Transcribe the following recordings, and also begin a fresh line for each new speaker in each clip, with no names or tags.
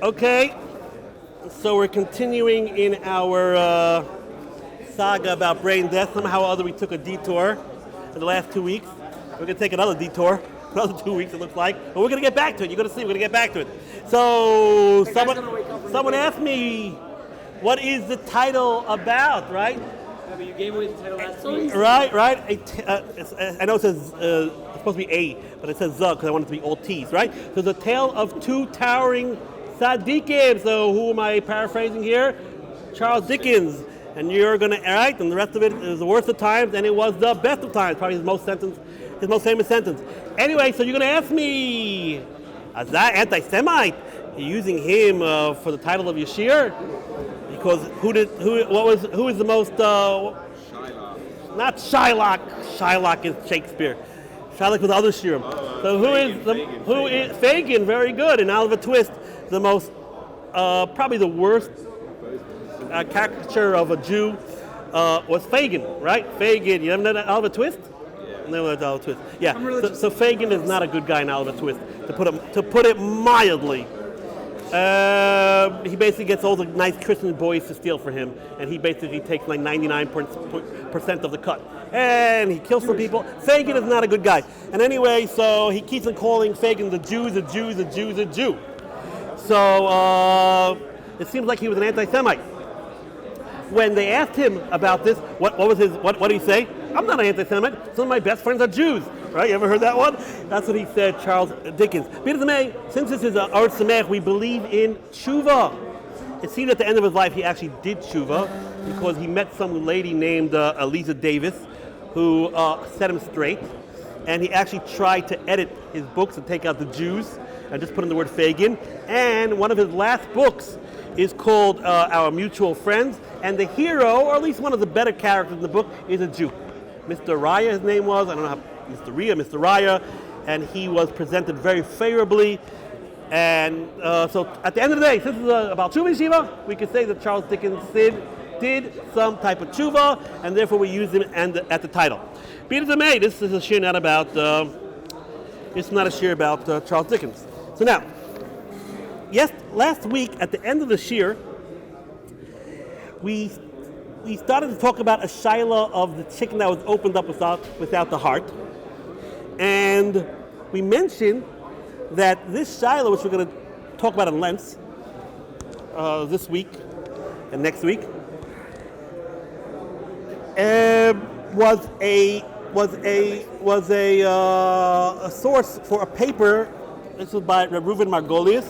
Okay, so we're continuing in our saga about brain death. Somehow or other we took a detour in the last 2 weeks. We're going to take another detour, another 2 weeks it looks like. But we're going to get back to it. You're going to see, we're going to get back to it. So someone asked me, what is the title about, right?
Rabbi, you gave away the title last week.
Right. I know it says, it's supposed to be A, but it says Z because I want it to be all T's, right? So the tale of two towering Tzadikkim. So who am I paraphrasing here? Charles Dickens. And you're going to, all right, and the rest of it is the worst of times, and it was the best of times, probably his most famous sentence. Anyway, so you're going to ask me, is that anti-Semite? You're using him for the title of your shir? Because who is the most,
Shylock.
not Shylock. Shylock is Shakespeare. Shylock was the other shirim. So who is Fagin? Very good. And Oliver Twist, the most, probably the worst caricature of a Jew was Fagin, right? Fagin. You ever know that Oliver Twist?
Yeah.
Never know Oliver Twist. Yeah. So Fagin is not a good guy in Oliver Twist, to put it mildly. He basically gets all the nice Christian boys to steal for him, and he basically takes like 99% of the cut. And he kills some people. Fagin is not a good guy. And anyway, so he keeps on calling Fagin the Jew. So it seems like he was an anti-Semite. When they asked him about this, what did he say? I'm not an anti-Semite. Some of my best friends are Jews. Right? You ever heard that one? That's what he said, Charles Dickens. Since this is Ohr Somayach, we believe in tshuva. It seemed at the end of his life he actually did tshuva because he met some lady named Eliza Davis who set him straight. And he actually tried to edit his books and take out the Jews and just put in the word Fagin. And one of his last books is called Our Mutual Friends. And the hero, or at least one of the better characters in the book, is a Jew. Mr. Raya, his name was. I don't know how. Mr. Raya, and he was presented very favorably. And so at the end of the day, since this is about tshuva yeshiva, we can say that Charles Dickens did some type of tshuva, and therefore we use him at the title. Be it as it may, this is a shir not about. It's not a shir about Charles Dickens. So now, yes, last week at the end of the shir, we started to talk about a shaila of the chicken that was opened up without the heart. And we mentioned that this shaila, which we're going to talk about in length this week and next week, was a source for a paper. This was by Rabbi Margolius.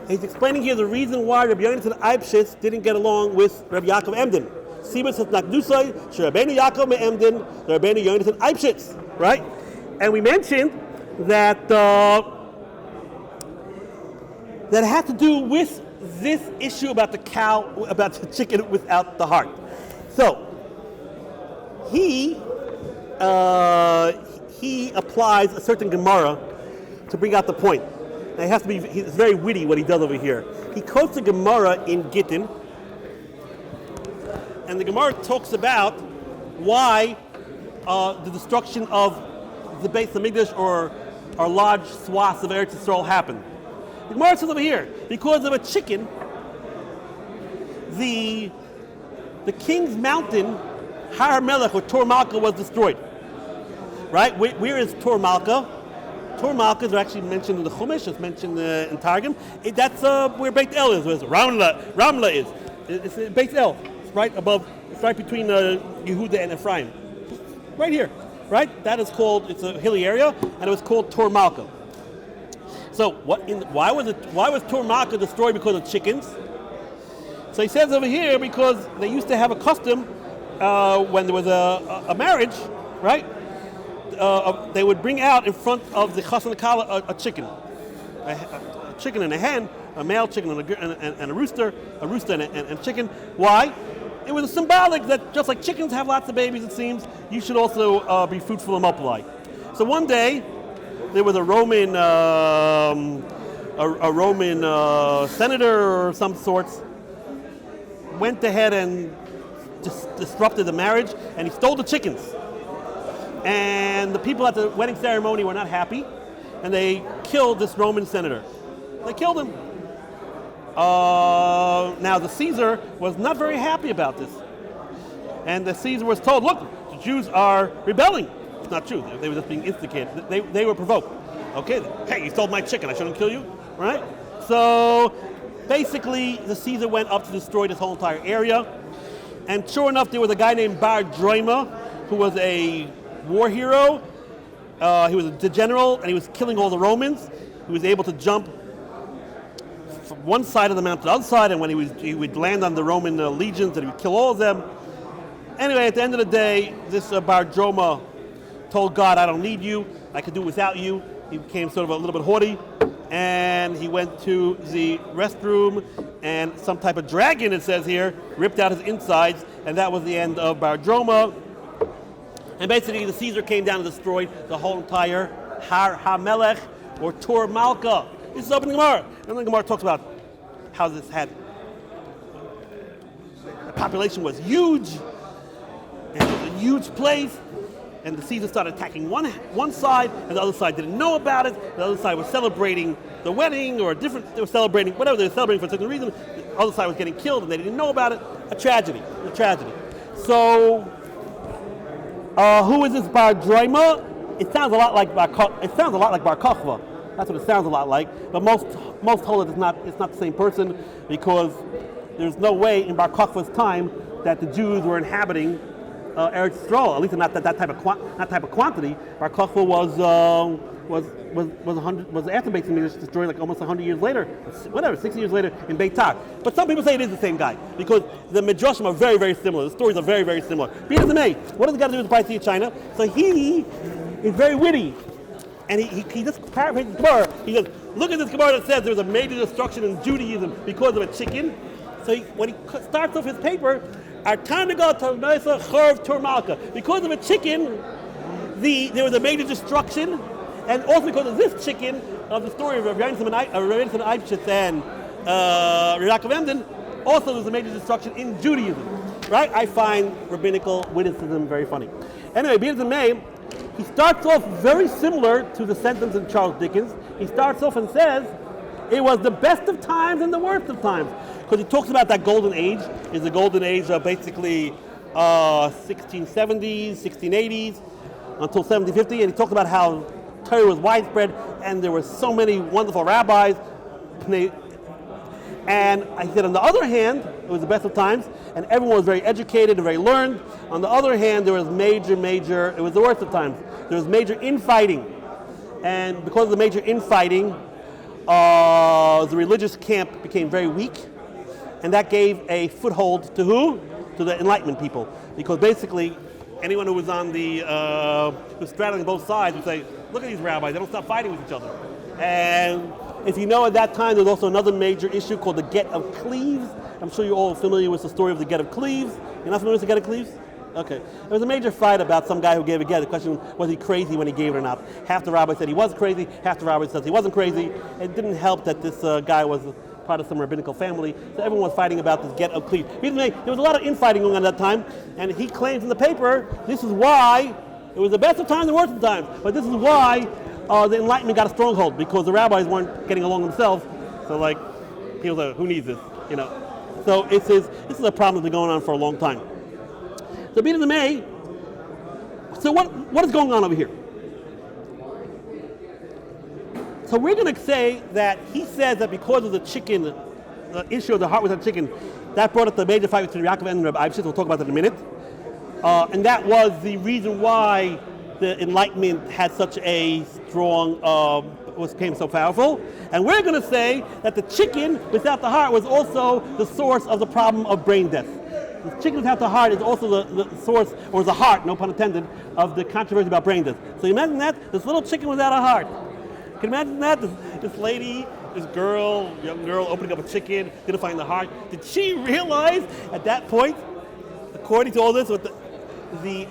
He's explaining here the reason why Rabbi Yonasan Eibshitz didn't get along with Rabbi Yaakov Emden. Sibas has nakdusay, Rabbeinu Yaakov me'Emden, Rabbeinu Yonasan Eibshitz, right? And we mentioned that that had to do with this issue about the cow, about the chicken without the heart. So he applies a certain Gemara to bring out the point. Now it has to be. It's very witty what he does over here. He quotes the Gemara in Gittin, and the Gemara talks about why the destruction of the Beis Hamikdash or large swaths of Eretz Yisrael happened. The Gemara says over here, because of a chicken, the king's mountain, Har Melech or Tor Malka, was destroyed. Right? Where is Tor Malka? Tor Malka is actually mentioned in the Chumash. It's mentioned in Targum. That's where Beit El is. Where Ramla is. It's Beit El. It's right above. It's right between Yehuda and Ephraim. Right here. Right? That is called. It's a hilly area, and it was called Tor Malka. So why was Tor Malka destroyed because of chickens? So he says over here because they used to have a custom when there was a marriage, right? They would bring out in front of the chassan kala a chicken, a chicken and a hen, a male chicken and a rooster and a chicken. Why? It was symbolic that just like chickens have lots of babies, it seems, you should also be fruitful and multiply. So one day, there was a Roman senator or some sorts, went ahead and disrupted the marriage, and he stole the chickens. And the people at the wedding ceremony were not happy, and they killed this Roman senator. They killed him. Now the Caesar was not very happy about this. And the Caesar was told, look, the Jews are rebelling. It's not true. They were just being instigated. They were provoked. Okay, hey, you stole my chicken. I shouldn't kill you, right? So basically, the Caesar went up to destroy this whole entire area. And sure enough, there was a guy named Bar Droima, who was a war hero. He was a general, and he was killing all the Romans. He was able to jump from one side of the mountain to the other side, and when he would land on the Roman legions, and he would kill all of them. Anyway, at the end of the day, this Bar Droima told God, I don't need you. I could do without you. He became sort of a little bit haughty, and he went to the restroom, and some type of dragon, it says here, ripped out his insides, and that was the end of Bar Droima. And basically, the Caesar came down and destroyed the whole entire Har HaMelech, or Tor Malka. This is opening Gemara. And then Gemara talks about how this had, the population was huge, and it was a huge place, and the Caesar started attacking one side, and the other side didn't know about it. The other side was celebrating the wedding, or they were celebrating, whatever they were celebrating for a certain reason. The other side was getting killed, and they didn't know about it. A tragedy. So, who is this Bar Droima? It sounds a lot like Bar Kokhba. That's what it sounds a lot like. But most hold it it's not the same person, because there's no way in Bar Kokhba's time that the Jews were inhabiting Eretz Yisrael, at least not that type of quantity. Bar Kokhba was after Beit Hamikdash destroyed like almost 100 years later, 60 years later in Beitar. But some people say it is the same guy, because the Midrashim are very, very similar. The stories are very, very similar. Peter the May, what does it got to do with the Paisi of China? So he is very witty, and he just paraphrases the Gemara. He says, look at this Gemara that says there was a major destruction in Judaism because of a chicken. So when he starts off his paper, because of a chicken, there was a major destruction, and also because of this chicken, of the story of Rabbi Eibschitz and Yaakov Emden, also there's a major destruction in Judaism, right? I find rabbinical witticism very funny. Anyway, Beers and May, he starts off very similar to the sentence in Charles Dickens. He starts off and says, it was the best of times and the worst of times. Because he talks about that golden age. Is the golden age of basically 1670s, 1680s, until 1750. And he talks about how Torah was widespread, and there were so many wonderful rabbis. And I said, on the other hand, it was the best of times, and everyone was very educated and very learned. On the other hand, there was it was the worst of times. There was major infighting. And because of the major infighting, the religious camp became very weak, and that gave a foothold to who? To the Enlightenment people. Because basically, anyone who was on who was straddling both sides would say, look at these rabbis, they don't stop fighting with each other. And if you know, at that time, there was also another major issue called the Get of Cleves. I'm sure you're all familiar with the story of the Get of Cleves. You're not familiar with the Get of Cleves? Okay. There was a major fight about some guy who gave a get. The question was he crazy when he gave it or not? Half the rabbis said he was crazy, half the rabbis said he wasn't crazy. It didn't help that this guy was part of some rabbinical family, so everyone was fighting about this Get of Cleves. There was a lot of infighting going on at that time, and he claims in the paper, this is why it was the best of times and worst of times, but this is why the Enlightenment got a stronghold, because the rabbis weren't getting along themselves. So like, he was like, who needs this? So this is a problem that's been going on for a long time. So being in the May, so what is going on over here? So we're going to say that he says that because of the chicken, the issue of the heart with the chicken, that brought up the major fight between Yaakov and Rabbi Eibschitz. We'll talk about that in a minute. And that was the reason why the Enlightenment had such a strong, became so powerful. And we're going to say that the chicken without the heart was also the source of the problem of brain death. The chicken without the heart is also the source, or the heart, no pun intended, of the controversy about brain death. So you imagine that, this little chicken without a heart. Can you imagine that? This lady, young girl opening up a chicken, didn't find the heart. Did she realize at that point, according to all this, what the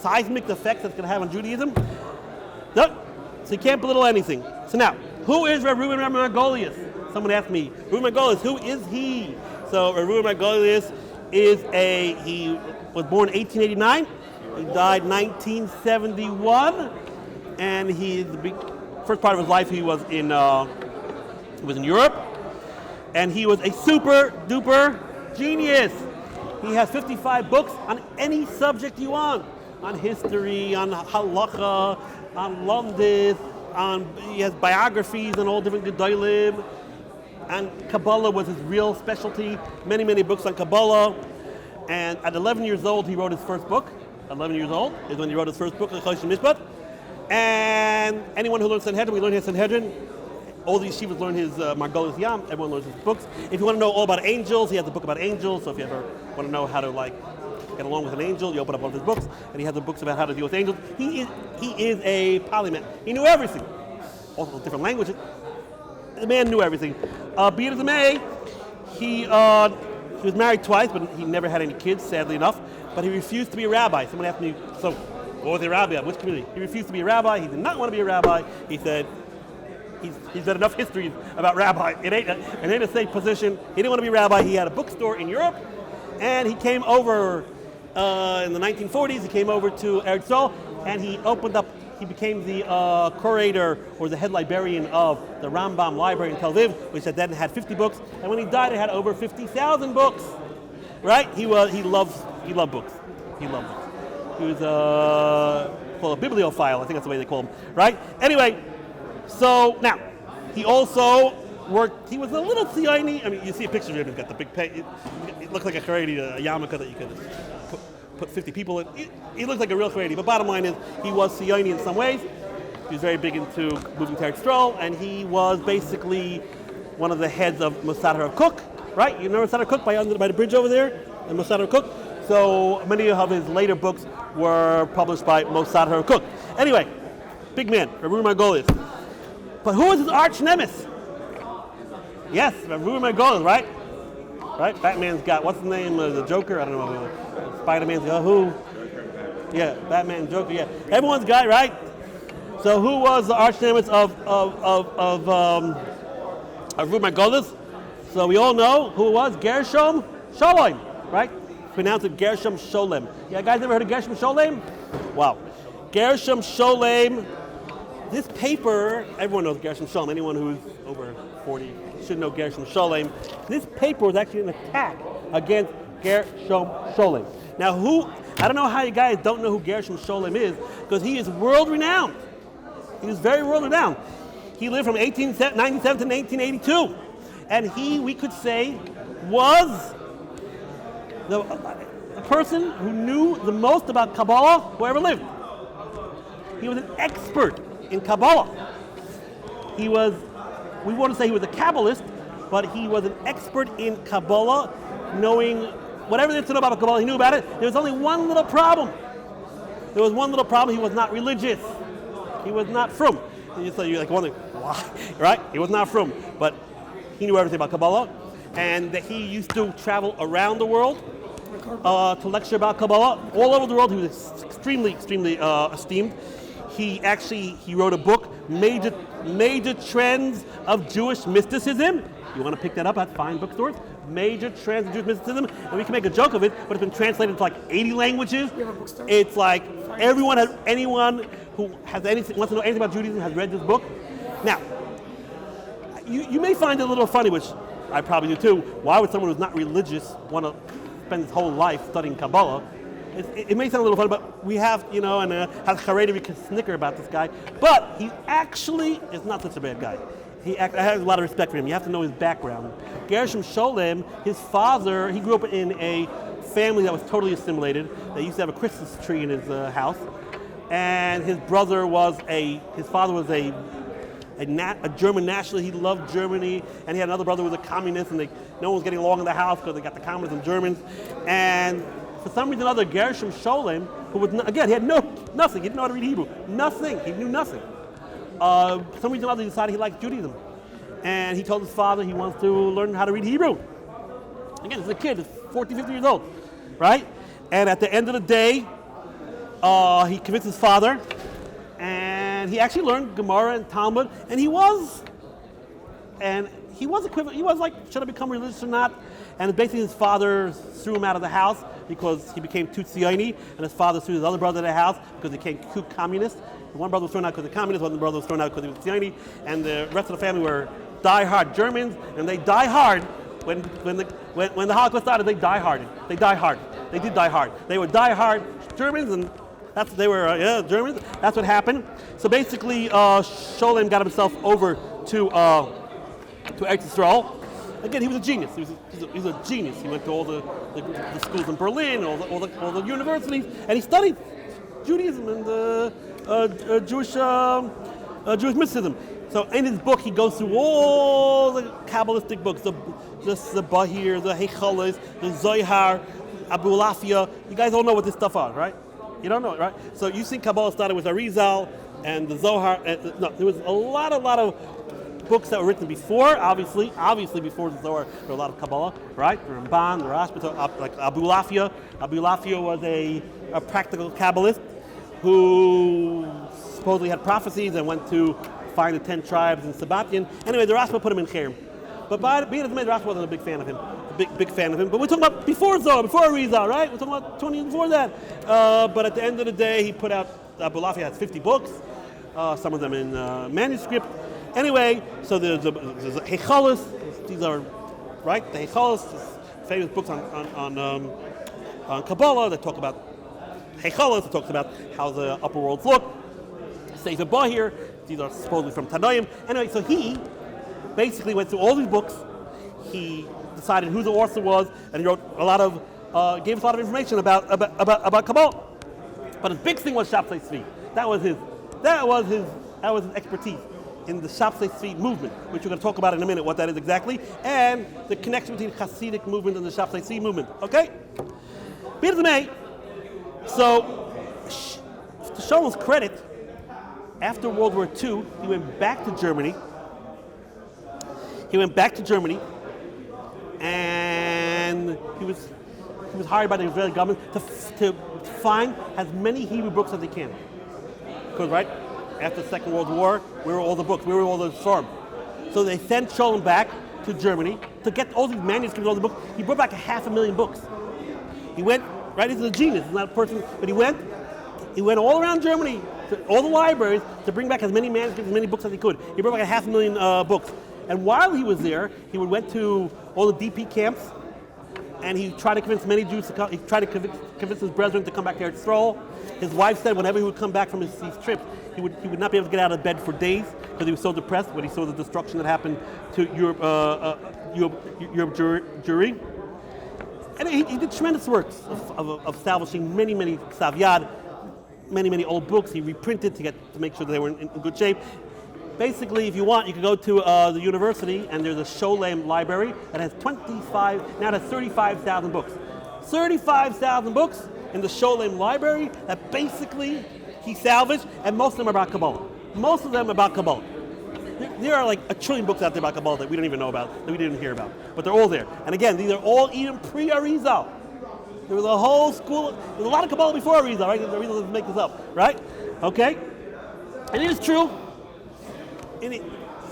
seismic effects that's going to have on Judaism? No. So you can't belittle anything. So now, who is Rabbi Margolius? Someone asked me, Rabbi Margolius, who is he? So Rabbi Margolius he was born in 1889. He died 1971. And the first part of his life he was in Europe. and he was a super duper genius. He has 55 books on any subject you want, on history, on halacha, on lumdis, he has biographies on all different gedolim, and Kabbalah was his real specialty. Many, many books on Kabbalah. And at 11 years old, he wrote his first book. 11 years old is when he wrote his first book, Chosh Mishpat. And anyone who learns Sanhedrin, we learn his Sanhedrin. All the yeshivas learn his Margolis Yam. Everyone learns his books. If you want to know all about angels, he has a book about angels. So if you ever want to know how to get along with an angel, you open up one of his books, and he has the books about how to deal with angels. He is a polymath. He knew everything. Also different languages. The man knew everything. Be it as it may, he was married twice, but he never had any kids, sadly enough. But he refused to be a rabbi. Someone asked me, so what was he a rabbi of? Which community? He refused to be a rabbi. He did not want to be a rabbi. He said, he's read enough histories about rabbi. It ain't a safe position. He didn't want to be a rabbi. He had a bookstore in Europe, and he came over in the 1940s. He came over to Eretz Yisrael, and he became the curator or the head librarian of the Rambam Library in Tel Aviv, which then had 50 books. And when he died, it had over 50,000 books. Right? He loved books. He loved books. He was called a bibliophile. I think that's the way they call him. Right? Anyway, so now he also worked. He was a little tziyoni. I mean, you see a picture of him. He's got the big pay. It looked like a charedi, a yarmulke that you could put 50 people in. He looked like a real charedi. But bottom line is, he was tziyoni in some ways. He was very big into moving to Eretz Yisrael, and he was basically one of the heads of Mossad HaKook. Right? You know Mossad HaKook by the bridge over there, and Mossad HaKook. So many of his later books were published by Mossad HaKook. Anyway, big man, Rabbi Margolis. But who was his arch nemesis? Yes, Rabbi Margolis, right? Right? Batman's got, what's the name of the Joker? I don't know. Spider-Man's got who? Yeah, Batman, Joker, yeah. Everyone's got, right? So who was the arch nemesis of Rabbi Margolis? So we all know who it was, Gershom Sholem, right? Pronounce it Gershom Sholem. Yeah, guys ever heard of Gershom Sholem? Wow. Gershom Sholem, this paper, everyone knows Gershom Sholem. Anyone who's over 40 should know Gershom Sholem. This paper was actually an attack against Gershom Sholem. Now I don't know how you guys don't know who Gershom Sholem is, because he is world-renowned. He was very world-renowned. He lived from 1897 to 1982. And we could say, was the person who knew the most about Kabbalah who ever lived. He was an expert in Kabbalah. We want to say he was a Kabbalist, but he was an expert in Kabbalah, knowing whatever there is to know about Kabbalah, he knew about it. There was only one little problem. He was not religious. He was not frum. You're like wondering, why? Right? He was not frum, but he knew everything about Kabbalah, and that he used to travel around the world to lecture about Kabbalah. All over the world, he was extremely, extremely esteemed. He wrote a book, Major Trends of Jewish Mysticism. You want to pick that up at fine bookstores? Major Trends of Jewish Mysticism. And we can make a joke of it, but it's been translated into like 80 languages.
You have a bookstore?
It's like anyone who wants to know anything about Judaism has read this book. Now, you may find it a little funny, which I probably do too. Why would someone who's not religious want to spend his whole life studying Kabbalah? It may sound a little funny, but we have, and as Haredi we can snicker about this guy. But he actually is not such a bad guy. I have a lot of respect for him. You have to know his background. Gershom Sholem, his father, he grew up in a family that was totally assimilated. They used to have a Christmas tree in his house. And his father was a German nationalist. He loved Germany, and he had another brother who was a communist, and no one was getting along in the house because they got the communists and Germans. And for some reason or other, Gershom Sholem, who was, again, he had nothing. He didn't know how to read Hebrew. Nothing. He knew nothing. For some reason or other, he decided he liked Judaism. And he told his father he wants to learn how to read Hebrew. Again, he's a kid, he's 40, 50 years old, right? And at the end of the day, he convinced his father, and he actually learned Gemara and Talmud, and he was equivalent. He was like, should I become religious or not? And basically his father threw him out of the house because he became too tziyoni, and his father threw his other brother out of the house because he became too communist. One brother was thrown out because of the communist, one brother was thrown out because he was tziyoni, and the rest of the family were die-hard Germans, and they die hard when the Holocaust started. They die hard. They die hard. They did die hard. They were die-hard Germans, and they were Germans. That's what happened. So basically, Sholem got himself over to Eretz Yisrael. Again, he was a genius. He was a genius. He went to all the schools in Berlin, all the universities, and he studied Judaism and Jewish mysticism. So in his book, he goes through all the Kabbalistic books, the Bahir, the Heichalis, the Zohar, Abu Lafia. You guys all know what this stuff is, right? You don't know it, right? So you think Kabbalah started with Arizal and the Zohar. No, there was a lot of books that were written before. Obviously before the Zohar, there were a lot of Kabbalah, right? The Ramban, the Rashba, like Abu Lafia. Abu Lafia was a practical Kabbalist who supposedly had prophecies and went to find the 10 tribes in Sabbatian. Anyway, the Rashba put him in Cherem. But being as made, the Rashba wasn't a big fan of him. Big fan of him. But we're talking about before Zohar, before Arizal, right? We're talking about 20 years before that. But at the end of the day, he put out, Abu Lafia has 50 books, some of them in manuscript. Anyway, so there's Heichalis. These are, right? The Heichalis, famous books on Kabbalah that talk about Heichalis. It talks about how the upper worlds look. Sefer Bahir. These are supposedly from Tanoim. Anyway, so he basically went through all these books. He decided who the author was, and he wrote gave us a lot of information about Kabbalah. But his big thing was Shabtai Tzvi. That was his expertise in the Shabtai Tzvi movement, which we're going to talk about in a minute, what that is exactly, and the connection between Hasidic movement and the Shabtai Tzvi movement. Okay? Be it as it may, so to show his credit, after World War II, he went back to Germany. And he was hired by the Israeli government to find as many Hebrew books as he can. Because right after the Second World War, where were all the books? Where were all the Sforim? So they sent Sholem back to Germany to get all these manuscripts, all the books. He brought back 500,000 books. He went, right, he's a genius, he's not a person, but he went all around Germany, to all the libraries, to bring back as many manuscripts, as many books as he could. He brought back 500,000 books. And while he was there, he went to all the DP camps, and he tried to convince many Jews to come. He tried to convince his brethren to come back to Eretz Yisrael. His wife said whenever he would come back from these trips, he would not be able to get out of bed for days because he was so depressed when he saw the destruction that happened to Europe Jewry. And he did tremendous works of establishing many Ksav Yad, many old books. He reprinted to make sure that they were in good shape. Basically, if you want, you can go to the university, and there's a Sholem library that has 35,000 books. 35,000 books in the Sholem library that basically he salvaged, and most of them are about Kabbalah. There are like 1 trillion books out there about Kabbalah that we don't even know about, that we didn't hear about. But they're all there. And again, these are all even pre-Arizal. There was a whole school, there's a lot of Kabbalah before Arizal, right? Arizal doesn't make this up, right? Okay? And it is true.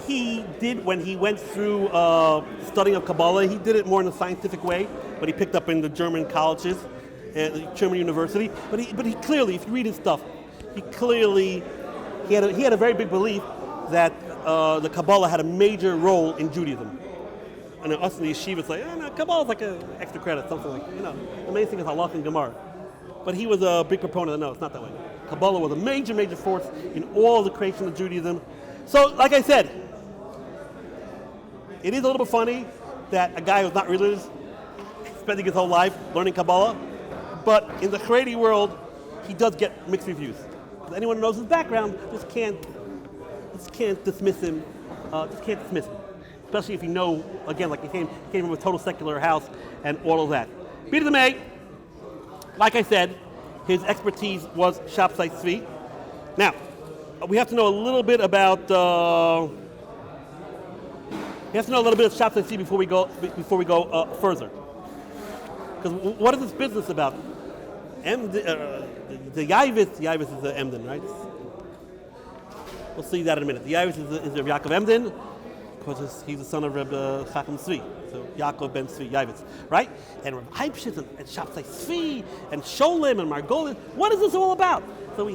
He did, when he went through studying of Kabbalah, he did it more in a scientific way, but he picked up in the German colleges, the German university. But he clearly, if you read his stuff, he had a very big belief that the Kabbalah had a major role in Judaism. And us in the yeshiva say, no, Kabbalah is like an extra credit, something like, the main thing is halakha and Gemara. But he was a big proponent of, no, it's not that way. Kabbalah was a major force in all the creation of Judaism. So, like I said, it is a little bit funny that a guy who's not religious, spending his whole life learning Kabbalah, but in the Haredi world, he does get mixed reviews. Anyone who knows his background just can't dismiss him. Especially if you know, again, like he came from a total secular house and all of that. Be it as it may, like I said, his expertise was Shabtai Tzvi. Now, we have to know a little bit about Shabtai Tzvi before we go further. Because what is this business about? The Yeshivat is the Emden, right? We'll see that in a minute. The Yeshivat is Rabbi Yaakov Emden, because he's the son of Rabbi Chacham Tzvi, so Yaakov ben Tzvi, Yeshivat, right? And Rabbi Heipshitz and Shabtai Tzvi and Sholem and Margolin. What is this all about? So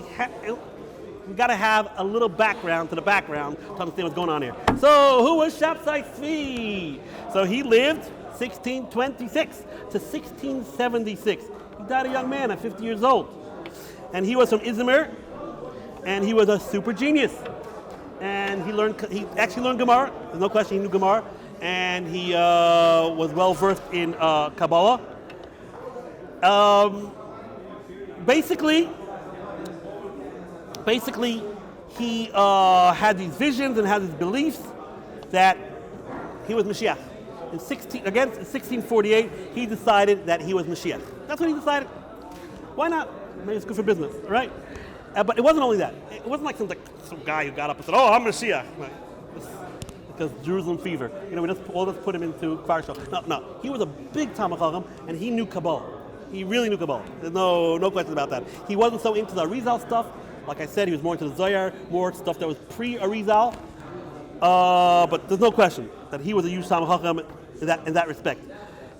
we got to have a little background to the background to understand what's going on here. So, who was Shabtai Tzvi? So he lived 1626 to 1676. He died a young man at 50 years old. And he was from Izmir, and he was a super genius. And he actually learned Gemara. There's no question he knew Gemara. And he was well versed in Kabbalah. Basically, he had these visions and had these beliefs that he was Mashiach. In 1648, he decided that he was Mashiach. That's what he decided. Why not? Maybe it's good for business, right? But it wasn't only that. It wasn't like some guy who got up and said, "Oh, I'm Mashiach." Right. Because Jerusalem fever. We just put him into Kfar Shal. No. He was a big Talmid Chacham, and he knew Kabbalah. He really knew Kabbalah. There's no question about that. He wasn't so into the Arizal stuff. Like I said, he was more into the Zohar, more stuff that was pre-Arizal. But there's no question that he was a huge Talmid Chacham in that respect.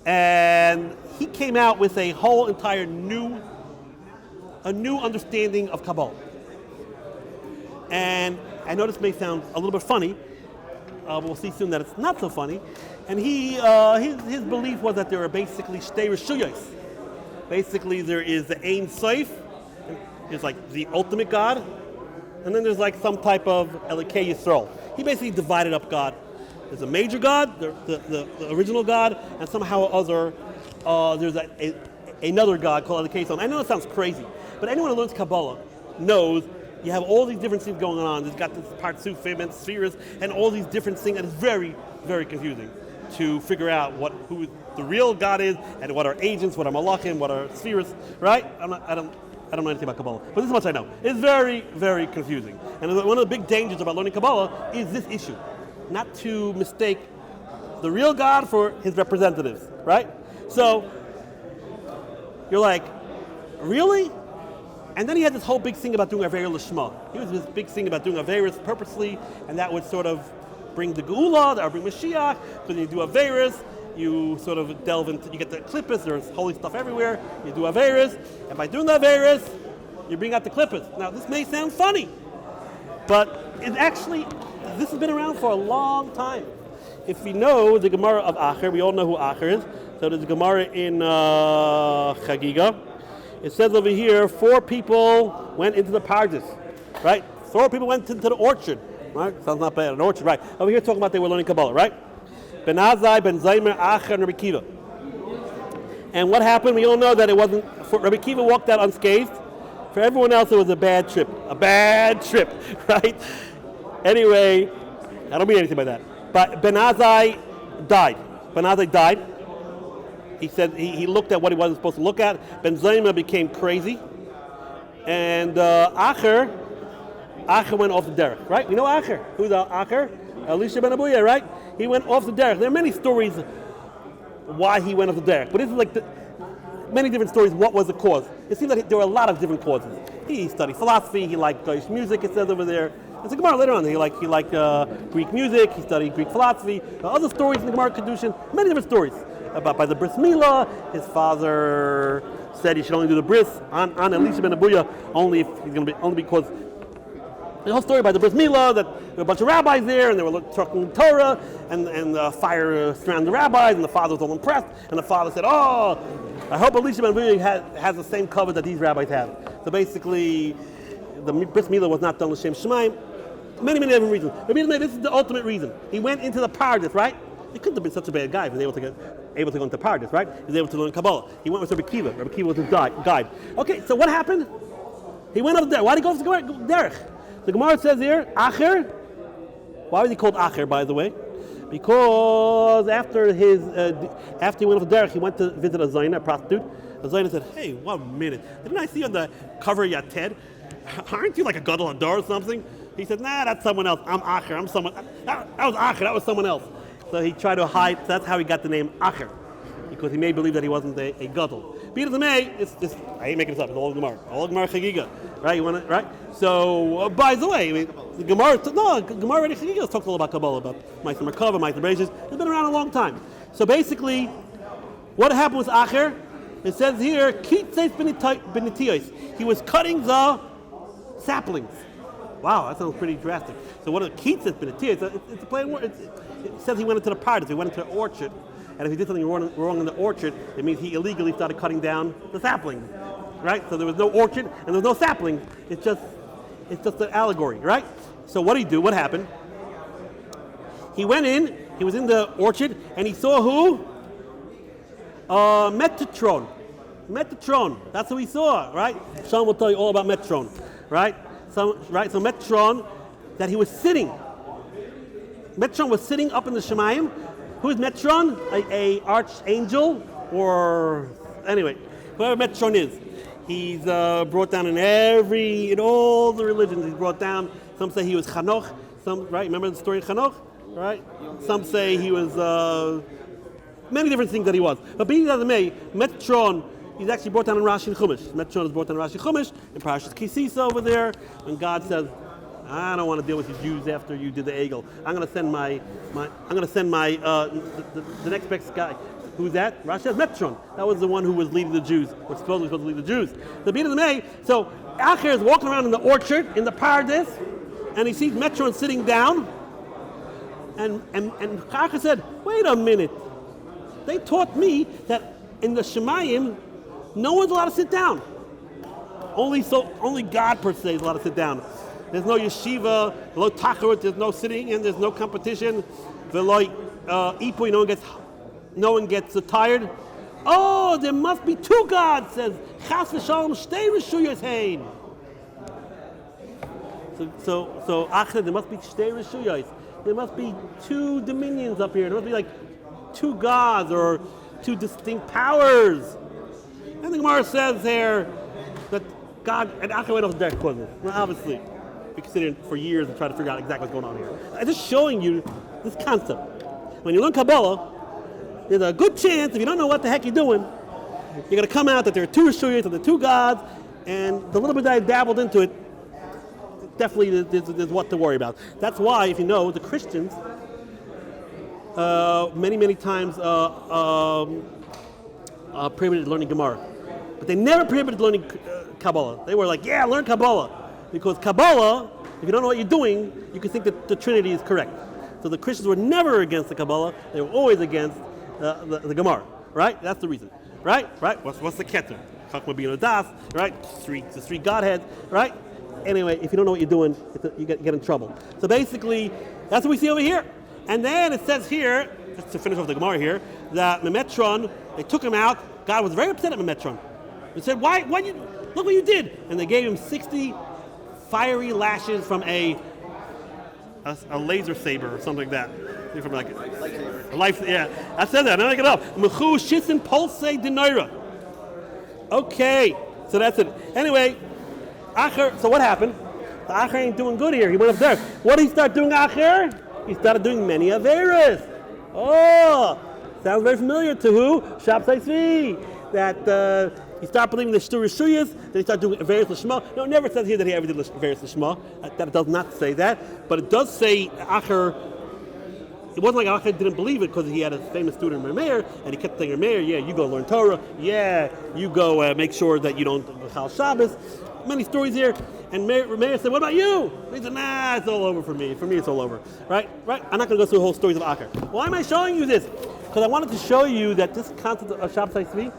And he came out with a whole entire new understanding of Kabbalah. And I know this may sound a little bit funny, but we'll see soon that it's not so funny. And his belief was that there are basically shtei reshuyos. Basically, there is the Ein Sof, is like the ultimate God, and then there's like some type of Elikei Yisrael. He basically divided up God. There's a major God, the original God, and somehow other there's another God called Elikei Yisrael. I know it sounds crazy, but anyone who learns Kabbalah knows you have all these different things going on. There's got this Partsufim and spheres and all these different things, and it's very, very confusing to figure out who the real God is and what are agents, what are malachim, what are spheres, right? I don't know anything about Kabbalah, but this is much I know. It's very, very confusing. And one of the big dangers about learning Kabbalah is this issue. Not to mistake the real God for his representatives, right? So, you're like, really? And then he had this whole big thing about doing Aveira Lishma. He was this big thing about doing Aveiras purposely, and that would sort of bring the Geula, that would bring Mashiach, because you do Aveiras, you sort of delve into, you get the Klippas, there's holy stuff everywhere, you do Aveiras, and by doing the Aveiras, you bring out the Klippas. Now, this may sound funny, but it's actually, this has been around for a long time. If we know the Gemara of Acher, we all know who Acher is, so there's a Gemara in Chagiga. It says over here, 4 people went into the Pardes, right? 4 people went into the orchard, right? Sounds not bad, an orchard, right? Over here talking about they were learning Kabbalah, right? Ben Azai, Ben Zaymer, Acher, and Rabbi Kiva. And what happened? We all know that it wasn't, Rabbi Kiva walked out unscathed. For everyone else, it was a bad trip, right? Anyway, I don't mean anything by that. But Ben Azai died. He said he looked at what he wasn't supposed to look at. Ben Zayma became crazy. And Acher went off the derech, right? We know Acher. Who's Acher? Elisha ben Abuya, right? He went off the derech. There are many stories why he went off the derech. But this is like many different stories. What was the cause? It seems like there were a lot of different causes. He studied philosophy. He liked Goyish music, it says over there. It's a Gemara later on. He liked Greek music. He studied Greek philosophy. Other stories in the Gemara Kedushin, many different stories. About by the bris milah, his father said he should only do the bris on Elisha ben Abuya only if he's going to be only because the whole story about the bris milah that there were a bunch of rabbis there and they were talking Torah and fire surrounded the rabbis and the father was all impressed and the father said, "Oh, I hope Elisha ben Abuya has the same cover that these rabbis have." So basically, the bris milah was not done l'shem shemaim. Many different reasons. Maybe this is the ultimate reason. He went into the Pardes, right? He couldn't have been such a bad guy if he was able to go into Pardes, right? He was able to learn Kabbalah. He went with Rabbi Kiva. Rabbi Kiva was his guide. Okay, so what happened? He went up the derech. Why did he go off the derech? The Gemara says here, Acher. Why was he called Acher, by the way? Because after he went off the derech, he went to visit a Zayna, a prostitute. The Zayna said, "Hey, 1 minute. Didn't I see on the cover of Yated? Aren't you like a gadol hador or something?" He said, "Nah, that's someone else. I'm Acher. I'm someone. That was Acher. That was someone else." So he tried to hide. So that's how he got the name Acher, because he may believe that he wasn't a gadol. Be it as it may, I ain't making this up. It's all Gemara Chagiga, right? You want to, right? So by the way, I mean, the Gemara already Chagiga talks all about Kabbalah, about Ma'aser Merkava, Ma'aser Bereishis. It's been around a long time. So basically, what happened with Acher? It says here, Kitzeis Benitiyos. He was cutting the saplings. Wow, that sounds pretty drastic. So what are the keats has been a tear? It's a plain word. It says he went into the pardes, he went into the orchard, and if he did something wrong in the orchard, it means he illegally started cutting down the sapling, right? So there was no orchard and there was no sapling. It's just an allegory, right? So what did he do? What happened? He went in. He was in the orchard, and he saw who? Metatron. Metatron. That's who he saw, right? Sean will tell you all about Metatron, right? So Metatron, that he was sitting. Metatron was sitting up in the Shemayim. Who is Metatron? A archangel, or anyway, whoever Metatron is. He's brought down in all the religions. He's brought down. Some say he was Chanoch. Some, right? Remember the story of Chanoch, right? Some say he was many different things that he was. But being as it may, Metatron. He's actually brought down in Rashi and Chumash. Metatron is brought down in Rashi and Chumash, in Parashas Kisisa over there, when God says, "I don't want to deal with the Jews after you did the Egel. I'm going to send the next best guy." Who's that? Rashi says Metatron. That was the one who was leading the Jews, or supposedly supposed to lead the Jews. The beat of the May. So Acher is walking around in the orchard, in the Pardes, and he sees Metatron sitting down, and Acher said, "Wait a minute. They taught me that in the Shemayim, no one's allowed to sit down. Only God per se is allowed to sit down. There's no yeshiva, no tacharut, there's no sitting, and there's no competition. Ipui, no one gets tired. Oh, there must be two gods," says Chas v'shalom shtei reshuyos hein. So Ach said there must be shtei reshuyos. There must be two dominions up here. There must be like two gods or two distinct powers. And the Gemara says here that God, and Acher went off the deck causes. Well, obviously, we can sit here for years and try to figure out exactly what's going on here. I'm just showing you this concept. When you learn Kabbalah, there's a good chance, if you don't know what the heck you're doing, you're going to come out that there are two Rishuyos and the two gods, and the little bit that I dabbled into it, definitely there's what to worry about. That's why, if you know, the Christians, many times prohibited learning Gemara. But they never prohibited learning Kabbalah. They were like, yeah, learn Kabbalah. Because Kabbalah, if you don't know what you're doing, you can think that the Trinity is correct. So the Christians were never against the Kabbalah. They were always against the Gemara. Right? That's the reason. Right? What's the keter? Chachma being a das, right? The three Godheads, right? Anyway, if you don't know what you're doing, you get in trouble. So basically, that's what we see over here. And then it says here, just to finish off the Gemara here, that Memetron, they took him out. God was very upset at Memetron. He said, why look what you did. And they gave him 60 fiery lashes from a laser saber or something like that. From like a life, yeah. I said that, I look it up. Mechu shisin pulse denoira. Okay, so that's it. Anyway, Acher, so what happened? The Acher ain't doing good here. He went up there. What did he start doing, Acher? He started doing many averas. Oh, sounds very familiar to who? Shabtai Tzvi. That he started believing the Shtur Rishuyas, then he started doing averas l'shma. No, it never says here that he ever did averas l'shma. That does not say that. But it does say Acher. It wasn't like Acher didn't believe it because he had a famous student, Rameir, and he kept saying, Rameir, yeah, you go learn Torah. Yeah, you go make sure that you don't Chal Shabbos. Many stories here. And Rameir said, what about you? He said, nah, it's all over for me. For me, it's all over. Right? I'm not going to go through the whole stories of Acher. Why am I showing you this? Because I wanted to show you that this concept of Shabtai Tzvi,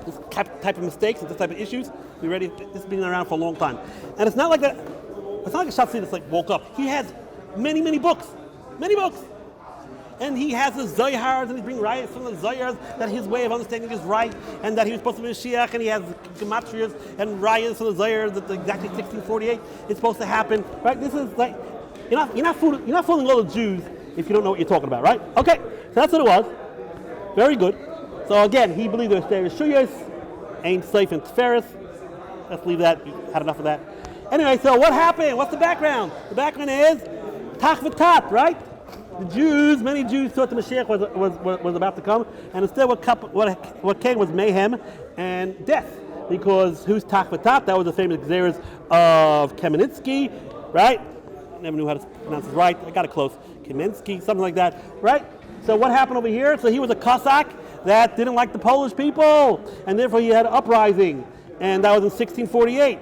this type of mistakes and this type of issues, this has been around for a long time. And it's not like that. It's not like a Shabtai Tzvi that's like woke up. He has many books. Many books. And he has the Zoyars, and he's bringing riots from the Zoyars that his way of understanding is right, and that he was supposed to be Mashiach, and he has gematrias and riots from the Zoyars that exactly 1648 is supposed to happen. Right? This is like you're not fooling all the Jews if you don't know what you're talking about, right? Okay, so that's what it was. Very good. So again, he believed there was Shuyas, Ein Seif and Tiferes. Let's leave that. We had enough of that. Anyway, so what happened? What's the background? The background is Tach v'Tat, right? Many Jews thought the Mashiach was about to come, and instead what came was mayhem and death. Because who's Tach v'Tat? That was the famous Xeris of Kamenetsky, right? I never knew how to pronounce it right. I got it close. Kamenetsky, something like that, right? So what happened over here? So he was a Cossack that didn't like the Polish people, and therefore he had an uprising, and that was in 1648.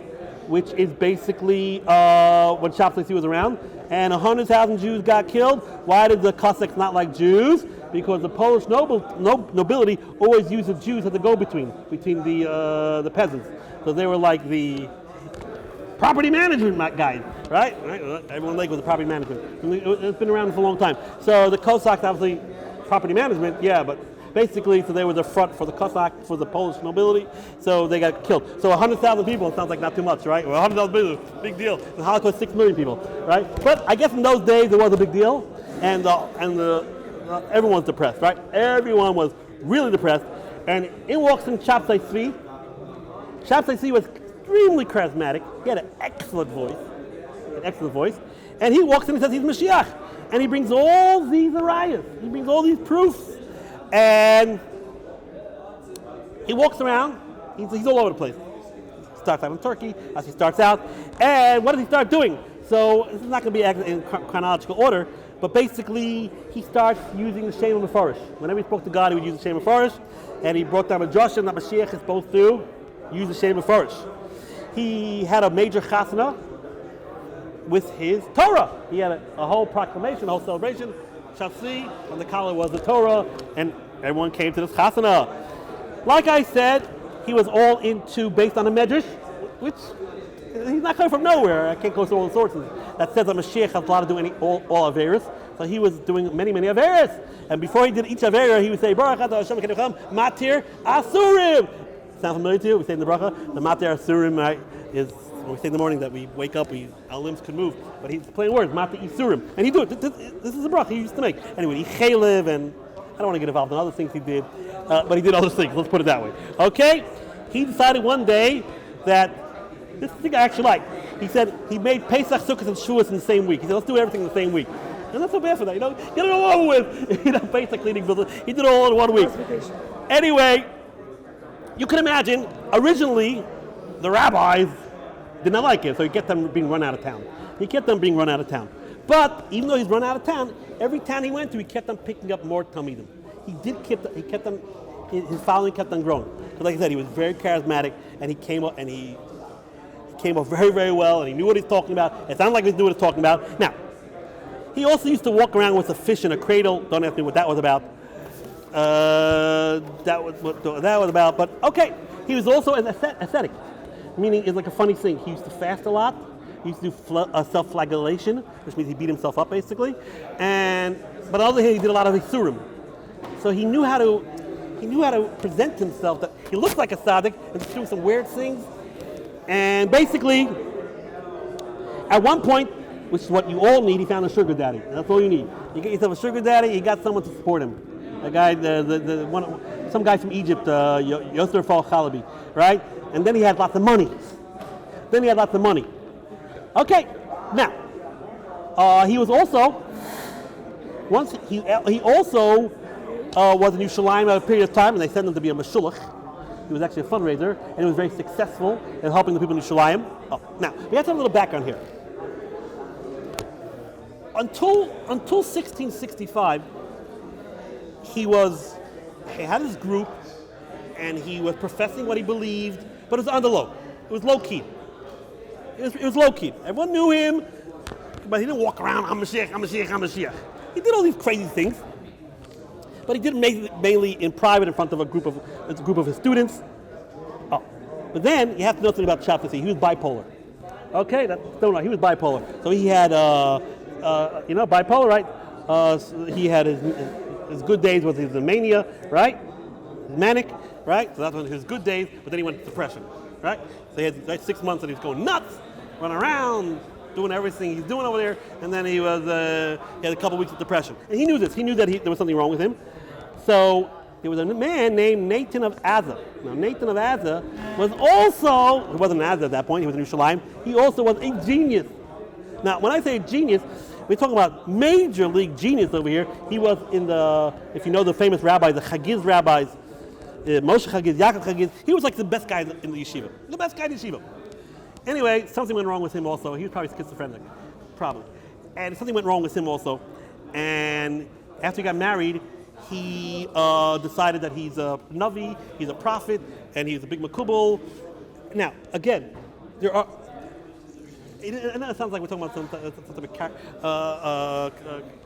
which is basically when Shabtai was around, and 100,000 Jews got killed. Why did the Cossacks not like Jews? Because the Polish nobility always used the Jews as the go-between between the peasants. So they were like the property management guys, right? Everyone like was the property management. It's been around for a long time. So the Cossacks, obviously, property management, yeah, but basically, so they were the front for the Cossack, for the Polish nobility, so they got killed. So 100,000 people, it sounds like not too much, right? Well, 100,000 people, big deal. The Holocaust, 6 million people, right? But I guess in those days, it was a big deal, and everyone was depressed, right? Everyone was really depressed, and in walks in Shabtai Tzvi. Shabtai Tzvi was extremely charismatic. He had an excellent voice, and he walks in and says he's Mashiach, and he brings all these arayas, he brings all these proofs. And he walks around, he's all over the place. He starts out in Turkey, as he starts out, and what does he start doing? So this is not going to be in chronological order, but basically he starts using the Shem Mefarish. Whenever he spoke to God, he would use the Shem Mefarish, and he brought down a Joshua that Mashiach is supposed to use the Shem Mefarish. He had a major chasana with his Torah. He had a whole proclamation, a whole celebration. Shatsi, and the collar was the Torah, and everyone came to this chasana. Like I said, he was all into, based on the Medrash, which he's not coming from nowhere. I can't go through all the sources that says that Mashiach has allowed to do all Averis. So he was doing many Averis. And before he did each Avera, he would say, Baruch Atah Hashem Elokeinu Matir Asurim. Sound familiar to you? We say in the bracha, the Matir Asurim, right, is when we say in the morning that we wake up, our limbs can move. But he's playing words, Mata Isurim. And he do it. This is a bracha he used to make. Anyway, he chaylev, and I don't want to get involved in other things he did, but he did other things. Let's put it that way. Okay? He decided one day that this thing I actually like. He said he made Pesach, Sukkot, and Shavuos in the same week. He said, let's do everything in the same week. And that's so bad for that, Get it all over with. Pesach cleaning business. He did it all in 1 week. Anyway, you can imagine, originally, the rabbis did not like it, so he kept them being run out of town. But even though he's run out of town, every town he went to, he kept on picking up more Talmidim. He kept them. His following kept on growing. So like I said, he was very charismatic, and he came up very, very well, and he knew what he was talking about. It sounded like he knew what he was talking about. Now, he also used to walk around with a fish in a cradle. Don't ask me what that was about. That was what that was about. But okay, he was also an ascetic. Meaning, it's like a funny thing. He used to fast a lot. He used to do self-flagellation, which means he beat himself up, basically. But on the other hand, he did a lot of isurim. So he knew how to present himself. That he looked like a tzaddik and just doing some weird things. And basically, at one point, which is what you all need, he found a sugar daddy. That's all you need. You get yourself a sugar daddy. You got someone to support him. A guy, some guy from Egypt, Yeshivat Ohr Somayach, right? And then he had lots of money. Okay, now he was also he also was in Yerushalayim at a period of time, and they sent him to be a meshulach. He was actually a fundraiser, and he was very successful in helping the people in Yerushalayim. Now we have to have a little background here. Until 1665, he had his group, and he was professing what he believed, but it was on the low. It was low key. It was low key. Everyone knew him, but he didn't walk around, I'm Mashiach. He did all these crazy things, but he did it mainly in private in front of a group of his students. But then you have to know something about Shabtai. He was bipolar. Okay, he was bipolar. So he had, bipolar, right? So he had his good days was his mania, right? Manic, right? So that's one of his good days, but then he went into depression, right? So he had 6 months and he was going nuts, running around, doing everything he's doing over there, and then he had a couple weeks of depression. And he knew this. He knew that there was something wrong with him. So there was a man named Nathan of Azza. Now, Nathan of Azza was also, he wasn't an Azza at that point, he was in Yerushalayim, he also was a genius. Now, when I say genius, we're talking about major league genius over here. He was in if you know the famous rabbis, the Chagiz rabbis, Moshe Chagiz, Yaakov Chagiz, he was like the best guy in the yeshiva. The best guy in the yeshiva. Anyway, something went wrong with him also. He was probably schizophrenic, probably. And something went wrong with him also. And after he got married, he decided that he's a Navi, he's a prophet, and he's a big makubal. Now, again, I know it sounds like we're talking about some type of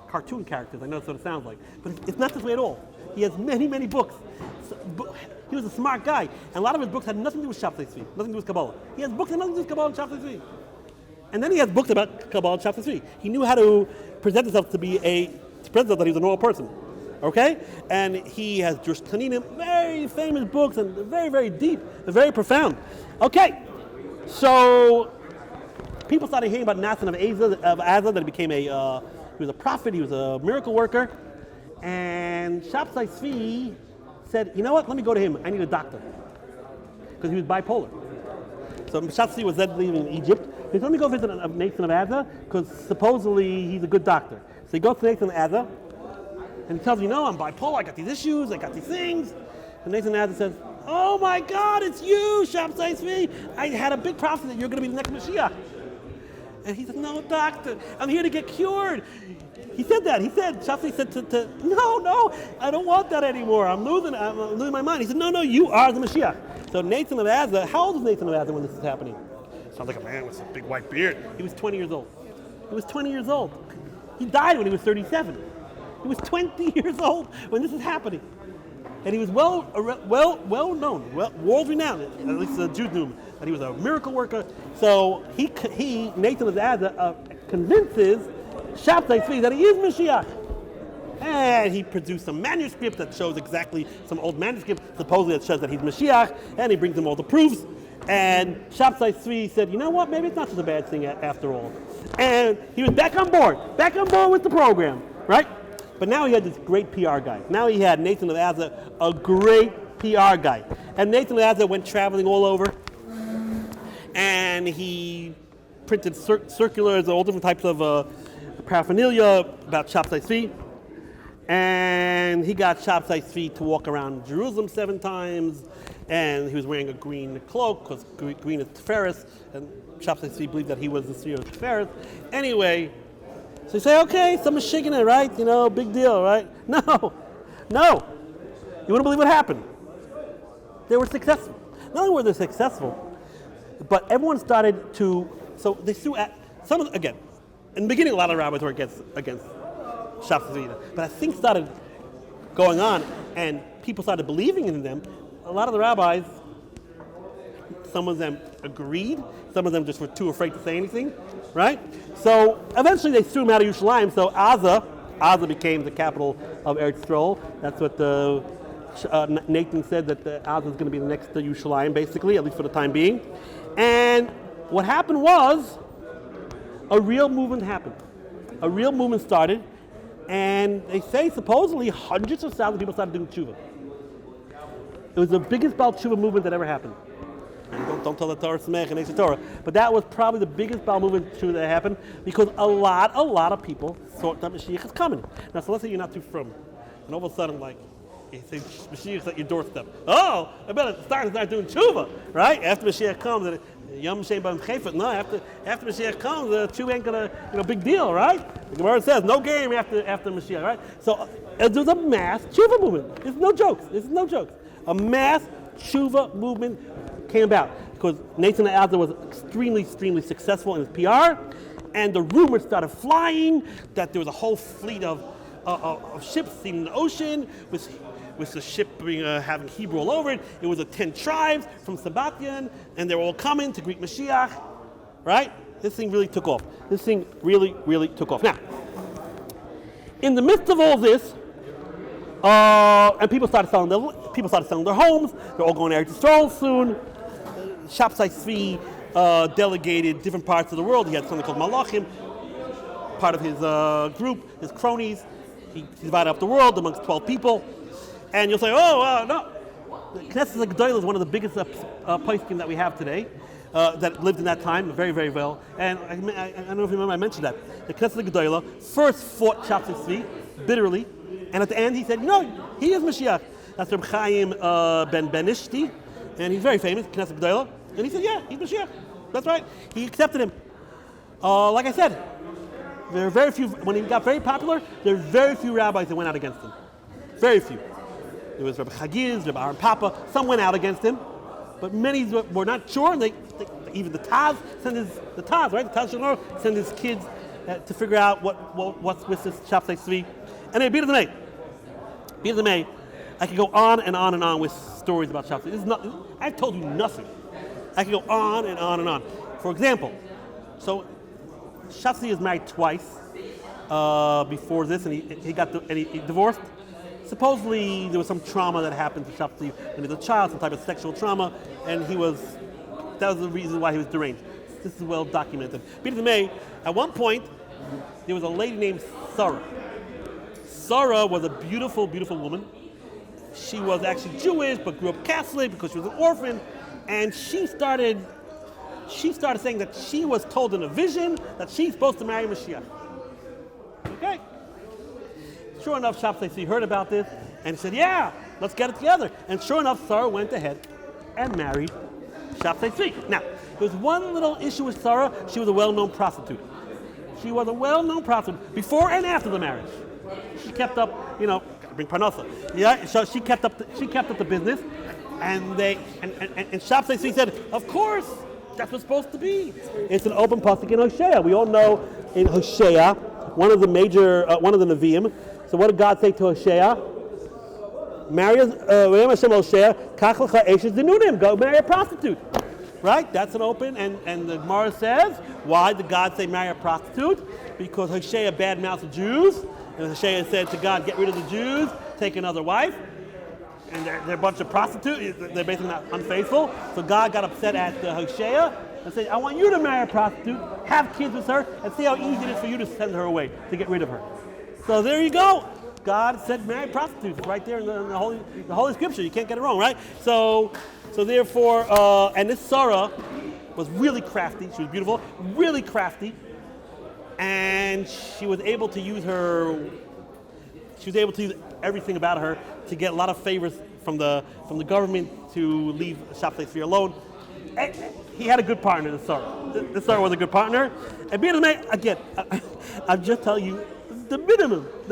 cartoon characters. I know that's what it sounds like. But it's not this way at all. He has many, many books. He was a smart guy. And a lot of his books had nothing to do with Shabtai Tzvi, nothing to do with Kabbalah. He has books that have nothing to do with Kabbalah and Shabtai Tzvi. And then he has books about Kabbalah and Shabtai Tzvi. He knew how to present himself that he was a normal person. Okay? And he has Jewish Taninim, very famous books, and very, very deep, and very profound. Okay. So people started hearing about Nathan of Azza, that he became he was a prophet, he was a miracle worker. And Shabtai Tzvi said, you know what, let me go to him, I need a doctor. Because he was bipolar. So Shabtai Tzvi was then leaving Egypt. He said, let me go visit Nathan of Azza, because supposedly he's a good doctor. So he goes to Nathan of Azza, and he tells me, no, I'm bipolar, I got these issues, I got these things. And Nathan of Azza says, oh my God, it's you, Shabtai Tzvi. I had a big prophecy that you're going to be the next Mashiach. And he said, no, doctor, I'm here to get cured. He said that. Shabtai said no, I don't want that anymore. I'm losing my mind. He said, no, you are the Mashiach. So Nathan of Azza, how old was Nathan of Azza when this is happening? Sounds like a man with a big white beard. He was 20 years old. He died when he was 37. He was 20 years old when this is happening. And he was well known, world renowned, at least the Jews knew him, that he was a miracle worker. So Nathan of Azza, convinces Shabtai Tzvi that he is Mashiach. And he produced some manuscript that shows exactly, some old manuscript, supposedly that shows that he's Mashiach, and he brings him all the proofs. And Shabtai Tzvi said, you know what, maybe it's not such a bad thing after all. And he was back on board with the program, right? But now he had this great PR guy. Now he had Nathan of Azza, a great PR guy. And Nathan of Azza went traveling all over, and he printed circulars, all different types of paraphernalia about Shabtai Tzvi. And he got Shabtai Tzvi to walk around Jerusalem 7 times, and he was wearing a green cloak, because green is Tiferes, and Shabtai Tzvi believed that he was the sphere of Tiferes. Anyway, so you say, okay, someone's shaking it, right? You know, big deal, right? No. You wouldn't believe what happened. They were successful. Not only were they successful, but everyone started to, so they threw at, again, in the beginning a lot of rabbis were against Shabtai Tzvi, but as things started going on and people started believing in them, a lot of the rabbis, some of them agreed, some of them just were too afraid to say anything, right? So eventually they threw him out of Yerushalayim. So Azza became the capital of Eretz Yisrael. That's what Nathan said, that Azza is going to be the next Yerushalayim, basically, at least for the time being. And what happened was, a real movement happened. A real movement started, and they say supposedly hundreds of thousands of people started doing tshuva. It was the biggest Baal Tshuva movement that ever happened. And don't tell the Torah Somayach and Yeshivat Torah, but that was probably the biggest Baal movement tshuva that happened, because a lot of people thought that Mashiach is coming. Now, so let's say you're not too frum, and all of a sudden, like, you say Mashiach's at your doorstep. Oh, I better start doing tshuva, right? After Mashiach comes, Yom Shem Bam Chayfet. No, after Mashiach comes, tshuva ain't gonna, big deal, right? The Gemara says no game after Mashiach, right? So there's a mass tshuva movement. It's no jokes. A mass tshuva movement came about because Nathan of Azza was extremely successful in his PR, and the rumors started flying that there was a whole fleet of ships seen in the ocean with the ship having Hebrew all over it. It was 10 tribes from Sabbathyan, and they were all coming to greet Mashiach, right? This thing really took off. Really took off. Now, in the midst of all this, and people started selling their homes. They're all going to Eretz Yisrael soon. Shabtai Tzvi delegated different parts of the world. He had something called Malachim, part of his group, his cronies. He divided up the world amongst 12 people. And you'll say, no. Knesset Gedolah is one of the biggest poskim that we have today, that lived in that time very, very well. And I don't know if you remember, I mentioned that. The Knesset Gedolah first fought Shabtai Tzvi bitterly, and at the end he said, he is Mashiach. That's Reb Chaim ben Benishti, and he's very famous, Knesset Gedolah. And he said, yeah, he's Mashiach. That's right. He accepted him. Like I said, there are very few, when he got very popular, there are very few rabbis that went out against him. Very few. There was Rabbi Chagiz, Rabbi Aaron Papa, some went out against him, but many were not sure, and they even the Taz right? The Taz Shalom send his kids to figure out what's with this Shabtai Tzvi. And it beat the May. I could go on and on and on with stories about Shabtai. This is not. I've told you nothing. I could go on and on and on. For example, so Shabtai is married twice before this, and he divorced. Supposedly there was some trauma that happened to Shabtai when he was a child, some type of sexual trauma, and that was the reason why he was deranged. This is well documented. Beat the May. At one point, there was a lady named Sarah. Sarah was a beautiful, beautiful woman. She was actually Jewish, but grew up Catholic because she was an orphan. And she started saying that she was told in a vision that she's supposed to marry Mashiach. Okay? Sure enough, Shabtai Tzvi heard about this and said, yeah, let's get it together. And sure enough, Sarah went ahead and married Shabtai Tzvi. Now, there's one little issue with Sarah. She was a well-known prostitute. She was a well-known prostitute before and after the marriage. She kept up, bring parnasa. Yeah, so she kept up the business, and Shabtai Tzvi said, of course, that's what's supposed to be. It's an open pasuk in Hosea. We all know in Hosea, one of the Nevi'im. So what did God say to Hosea? Go marry a prostitute. Right? That's an open, and the Gemara says, why did God say marry a prostitute? Because Hosea bad-mouthed the Jews, and Hosea said to God, get rid of the Jews, take another wife, and they're a bunch of prostitutes, they're basically not unfaithful, so God got upset at Hosea and said, I want you to marry a prostitute, have kids with her, and see how easy it is for you to send her away, to get rid of her. So there you go. God said marry prostitutes. It's right there in the Holy Scripture. You can't get it wrong, right? So therefore, and this Sarah was really crafty. She was beautiful, really crafty, and she was able to use everything about her to get a lot of favors from the government to leave Shabtai Tzvi alone. And he had a good partner, this Sarah. This Sarah was a good partner. And being again, I'm just telling you the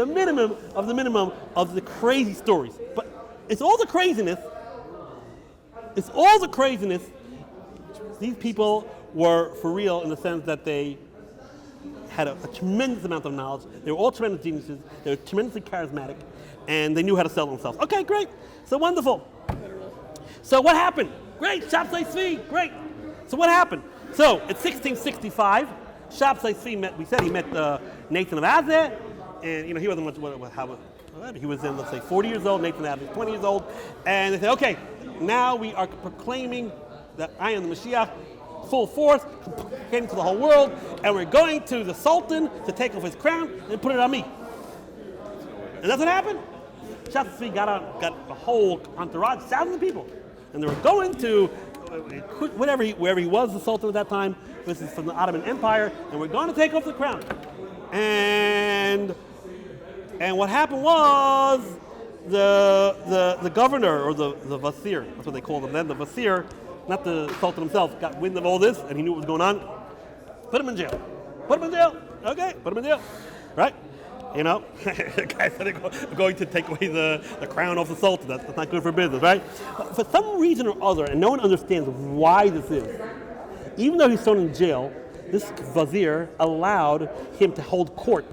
minimum of the crazy stories. But it's all the craziness. These people were for real in the sense that they had a tremendous amount of knowledge. They were all tremendous geniuses. They were tremendously charismatic, and they knew how to sell themselves. Okay, great. So wonderful. So what happened? Great, Shabtai Tzvi, great. So what happened? So in 1665, Shabtai Tzvi met Nathan of Azeh, and he wasn't much. He was then, let's say, 40 years old. Nathan of Azeh was 20 years old, and they said, okay, now we are proclaiming that I am the Mashiach, full force, heading to the whole world, and we're going to the Sultan to take off his crown and put it on me. And that's what happened. Shabtai Tzvi got a whole entourage, thousands of people, and they were going to wherever he was, the Sultan at that time. This is from the Ottoman Empire, and we're going to take off the crown. And what happened was the governor, or the Vasir, that's what they called him then, the Vasir, not the Sultan himself, got wind of all this, and he knew what was going on. Put him in jail. Okay, put him in jail. Right? The guy said they're going to take away the crown off the Sultan. That's not good for business, right? But for some reason or other, and no one understands why this is, even though he's thrown in jail, this Vazir allowed him to hold court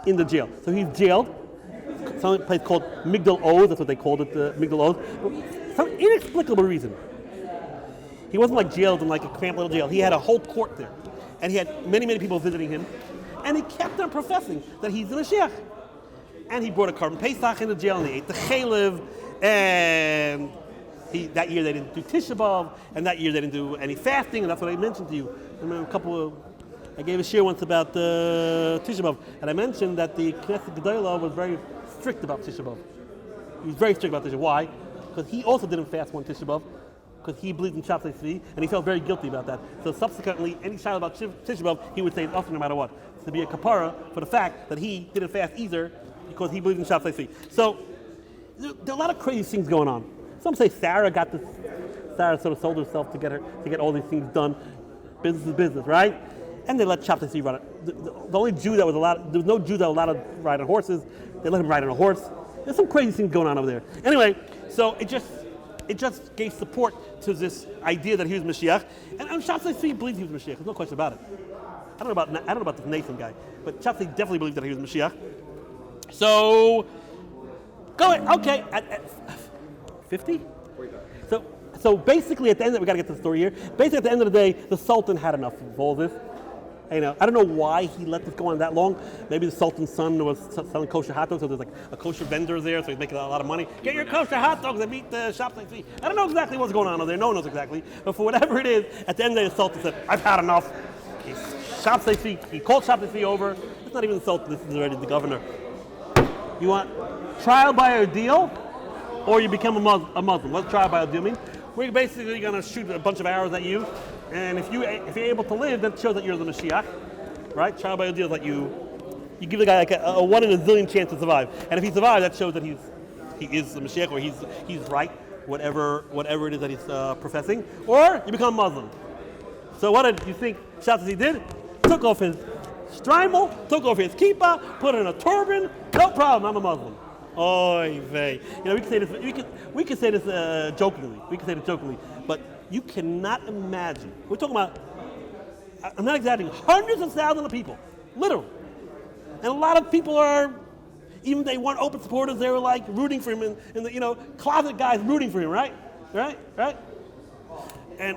in the jail. So he's jailed, some place called Migdal Oz, that's what they called it, the Migdal Oz. For some inexplicable reason. He wasn't like jailed in like a cramped little jail. He had a whole court there. And he had many, many people visiting him. And he kept on professing that he's the Mashiach. And he brought a carbon Pesach into jail, and they ate the chaylev, and that year they didn't do Tisha B'Av, and that year they didn't do any fasting, and that's what I mentioned to you. I gave a shir once about Tisha B'Av, and I mentioned that the Knesset Gedolah was very strict about Tisha B'Av. He was very strict about Tisha B'Av. Why? Because he also didn't fast one Tisha B'Av, because he believed in Shabtai Tzvi, and he felt very guilty about that. So subsequently, any child about Tisha B'Av, he would say it's often no matter what. To be a kapara for the fact that he didn't fast either because he believed in Shabtai Tzvi. So there are a lot of crazy things going on. Some say Sarah sort of sold herself to get all these things done. Business is business, right? And they let Shabtai Tzvi run it. The only Jew that was allowed, there was no Jew that was allowed to ride on horses. They let him ride on a horse. There's some crazy things going on over there. Anyway, so it it just gave support to this idea that he was Mashiach. And Shatzai Tzvi believed he was Mashiach. There's no question about it. I don't know about this Nathan guy, but Shatzai definitely believed that he was Mashiach. So, go ahead. Okay, at 50? So basically, at the end, we got to get to the story here. Basically, at the end of the day, the Sultan had enough of all this. I don't know why he let this go on that long. Maybe the Sultan's son was selling kosher hot dogs, so there's like a kosher vendor there, so he's making a lot of money. Get your kosher hot dogs and meet the shop. I don't know exactly what's going on over there. No one knows exactly. But for whatever it is, at the end of the day, the Sultan said, "I've had enough." He called Shop Tzvi over. It's not even the Sultan. This is already the governor. You want trial by ordeal, or you become a Muslim? What's trial by ordeal mean? We're basically going to shoot a bunch of arrows at you, and if you're able to live, that shows that you're the Mashiach, right? Trial by ordeal is like you give the guy like a 1 in a zillion chance to survive, and if he survives, that shows that he is the Mashiach, or he's right, whatever it is that he's professing, or you become Muslim. So what did you think Shatzai did? Took off his shtreimel, took off his kippah, put in a turban. No problem, I'm a Muslim. Oy vey. We can say this. We can say this jokingly. We can say this jokingly, but you cannot imagine. We're talking about. I'm not exaggerating. Hundreds of thousands of people, literally, and a lot of people are. Even if they weren't open supporters, they were like rooting for him, and the closet guys rooting for him, right? And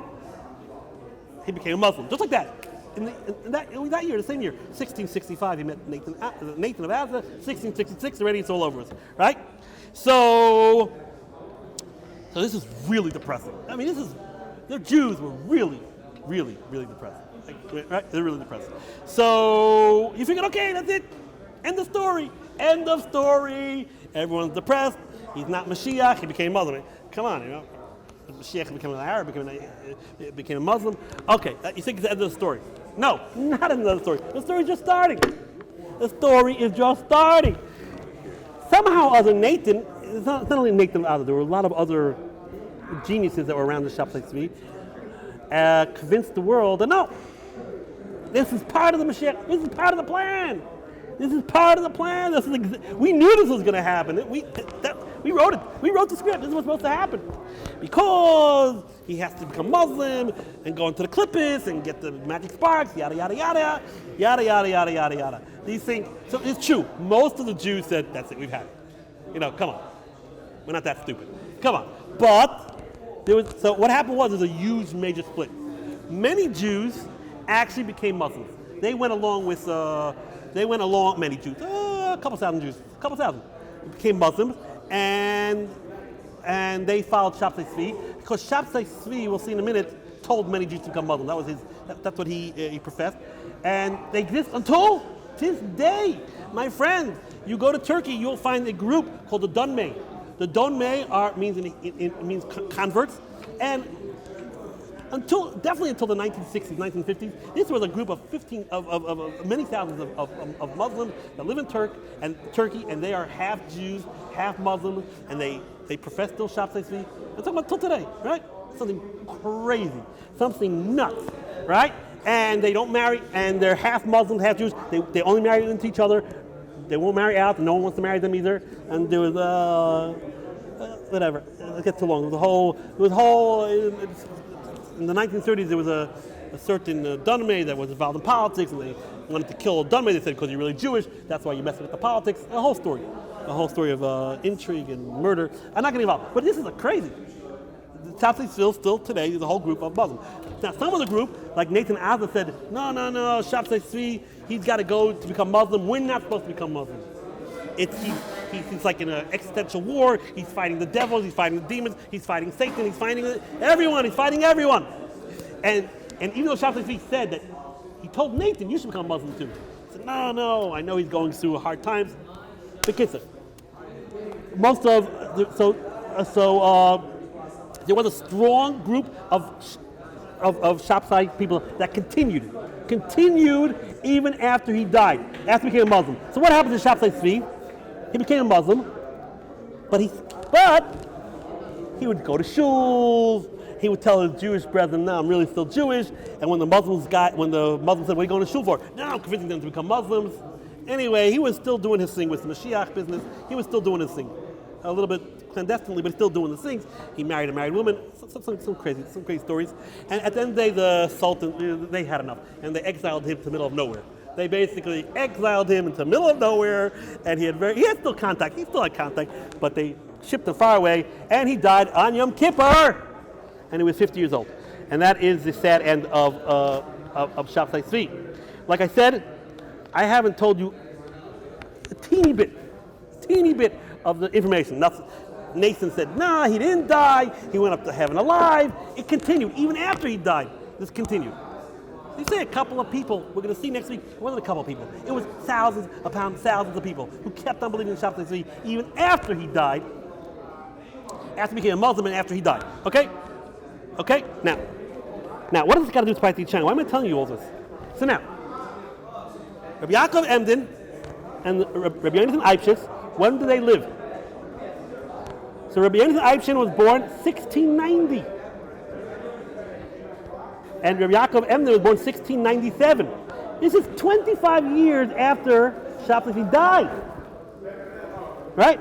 he became a Muslim, just like that. In that year, the same year, 1665, he met Nathan of Azza. 1666, already it's all over us, right? So this is really depressing. I mean, the Jews were really, really, really depressing, right? They're really depressing. So you figured, okay, that's it. End of story. End of story. Everyone's depressed. He's not Mashiach. He became Muslim. Come on, Mashiach became an Arab, became a Muslim. Okay, you think it's the end of the story? No, not the end of the story. The story is just starting. The story is just starting. Somehow, other Nathan, it's not only Nathan other, there were a lot of other geniuses that were around the Shatzai Tzvi, convinced the world that no, this is part of the Mashiach. This is part of the plan. This is part of the plan. We knew this was going to happen. We wrote it. We wrote the script. This is what's supposed to happen. Because he has to become Muslim and go into the Clippers and get the magic sparks, yada, yada, yada, yada, yada, yada, yada, yada. These things. So it's true. Most of the Jews said, that's it, we've had it. Come on. We're not that stupid. Come on. But, so what happened was, there's a huge major split. Many Jews actually became Muslims. They went along, many Jews, a couple thousand, became Muslims, and they followed Shatzai Tzvi, because Shatzai Tzvi, we'll see in a minute, told many Jews to become Muslim. That was that's what he professed. And they exist until this day. My friend, you go to Turkey, you'll find a group called the Dunmay. The Dunmay means converts, and definitely until the 1960s, 1950s, this was a group of many thousands of Muslims that live in Turkey, and they are half Jews, half Muslims, and they profess still Shatzai Tzvi. I'm talking about till today, right? Something crazy, something nuts, right? And they don't marry, and they're half Muslims, half Jews. They only marry into each other. They won't marry out, and no one wants to marry them either. And there was whatever. It gets too long. It was a whole. In the 1930s, there was a certain Dunmay that was involved in politics, and they wanted to kill Dunmay. They said, because you're really Jewish, that's why you're messing with the politics. A whole story of intrigue and murder. I'm not getting involved, but this is crazy. The Shatzai still today is a whole group of Muslims. Now, some of the group, like Nathan Azza, said, no, Shatzai Tzvi, he's got to go to become Muslim. We're not supposed to become Muslim. He's like in an existential war. He's fighting the devils. He's fighting the demons. He's fighting Satan. He's fighting everyone. He's fighting everyone. And even though Shatzai Tzvi said that, he told Nathan, you should become Muslim too. He said, no, I know he's going through hard times. The kids, there was a strong group of Shatzai people that continued even after he died, after he became a Muslim. So what happened to Shatzai Tzvi? He became a Muslim, but he would go to shuls. He would tell his Jewish brethren, no, I'm really still Jewish. And when the Muslims said, what are you going to shul for? No, I'm convincing them to become Muslims. Anyway, he was still doing his thing with the Mashiach business. He was still doing his thing. a little bit clandestinely, but still doing the things. He married a married woman. Some crazy stories. And at the end of the day, the Sultan, they had enough, and they exiled him to the middle of nowhere. They basically exiled him into the middle of nowhere, and he had still contact. He still had contact, but they shipped him far away, and he died on Yom Kippur, and he was 50 years old. And that is the sad end of Shabtai Tzvi. Like I said, I haven't told you a teeny bit of the information. Nathan said, nah, he didn't die. He went up to heaven alive. It continued. Even after he died, this continued. You say a couple of people, we're going to see next week, it wasn't a couple of people. It was thousands of people who kept on believing in Shabtai Tzvi even after he died, after he became a Muslim and after he died. Okay? Okay? Now, what does this got to do with Paiti Chang? Why am I telling you all this? So now, Rabbi Yaakov Emden and Rabbi Yonatan Eibshitz, when did they live? So Rabbi Yonatan Eibshitz was born 1690. And Rabbi Yaakov Emden was born 1697. This is 25 years after Shabtai Tzvi died. Right?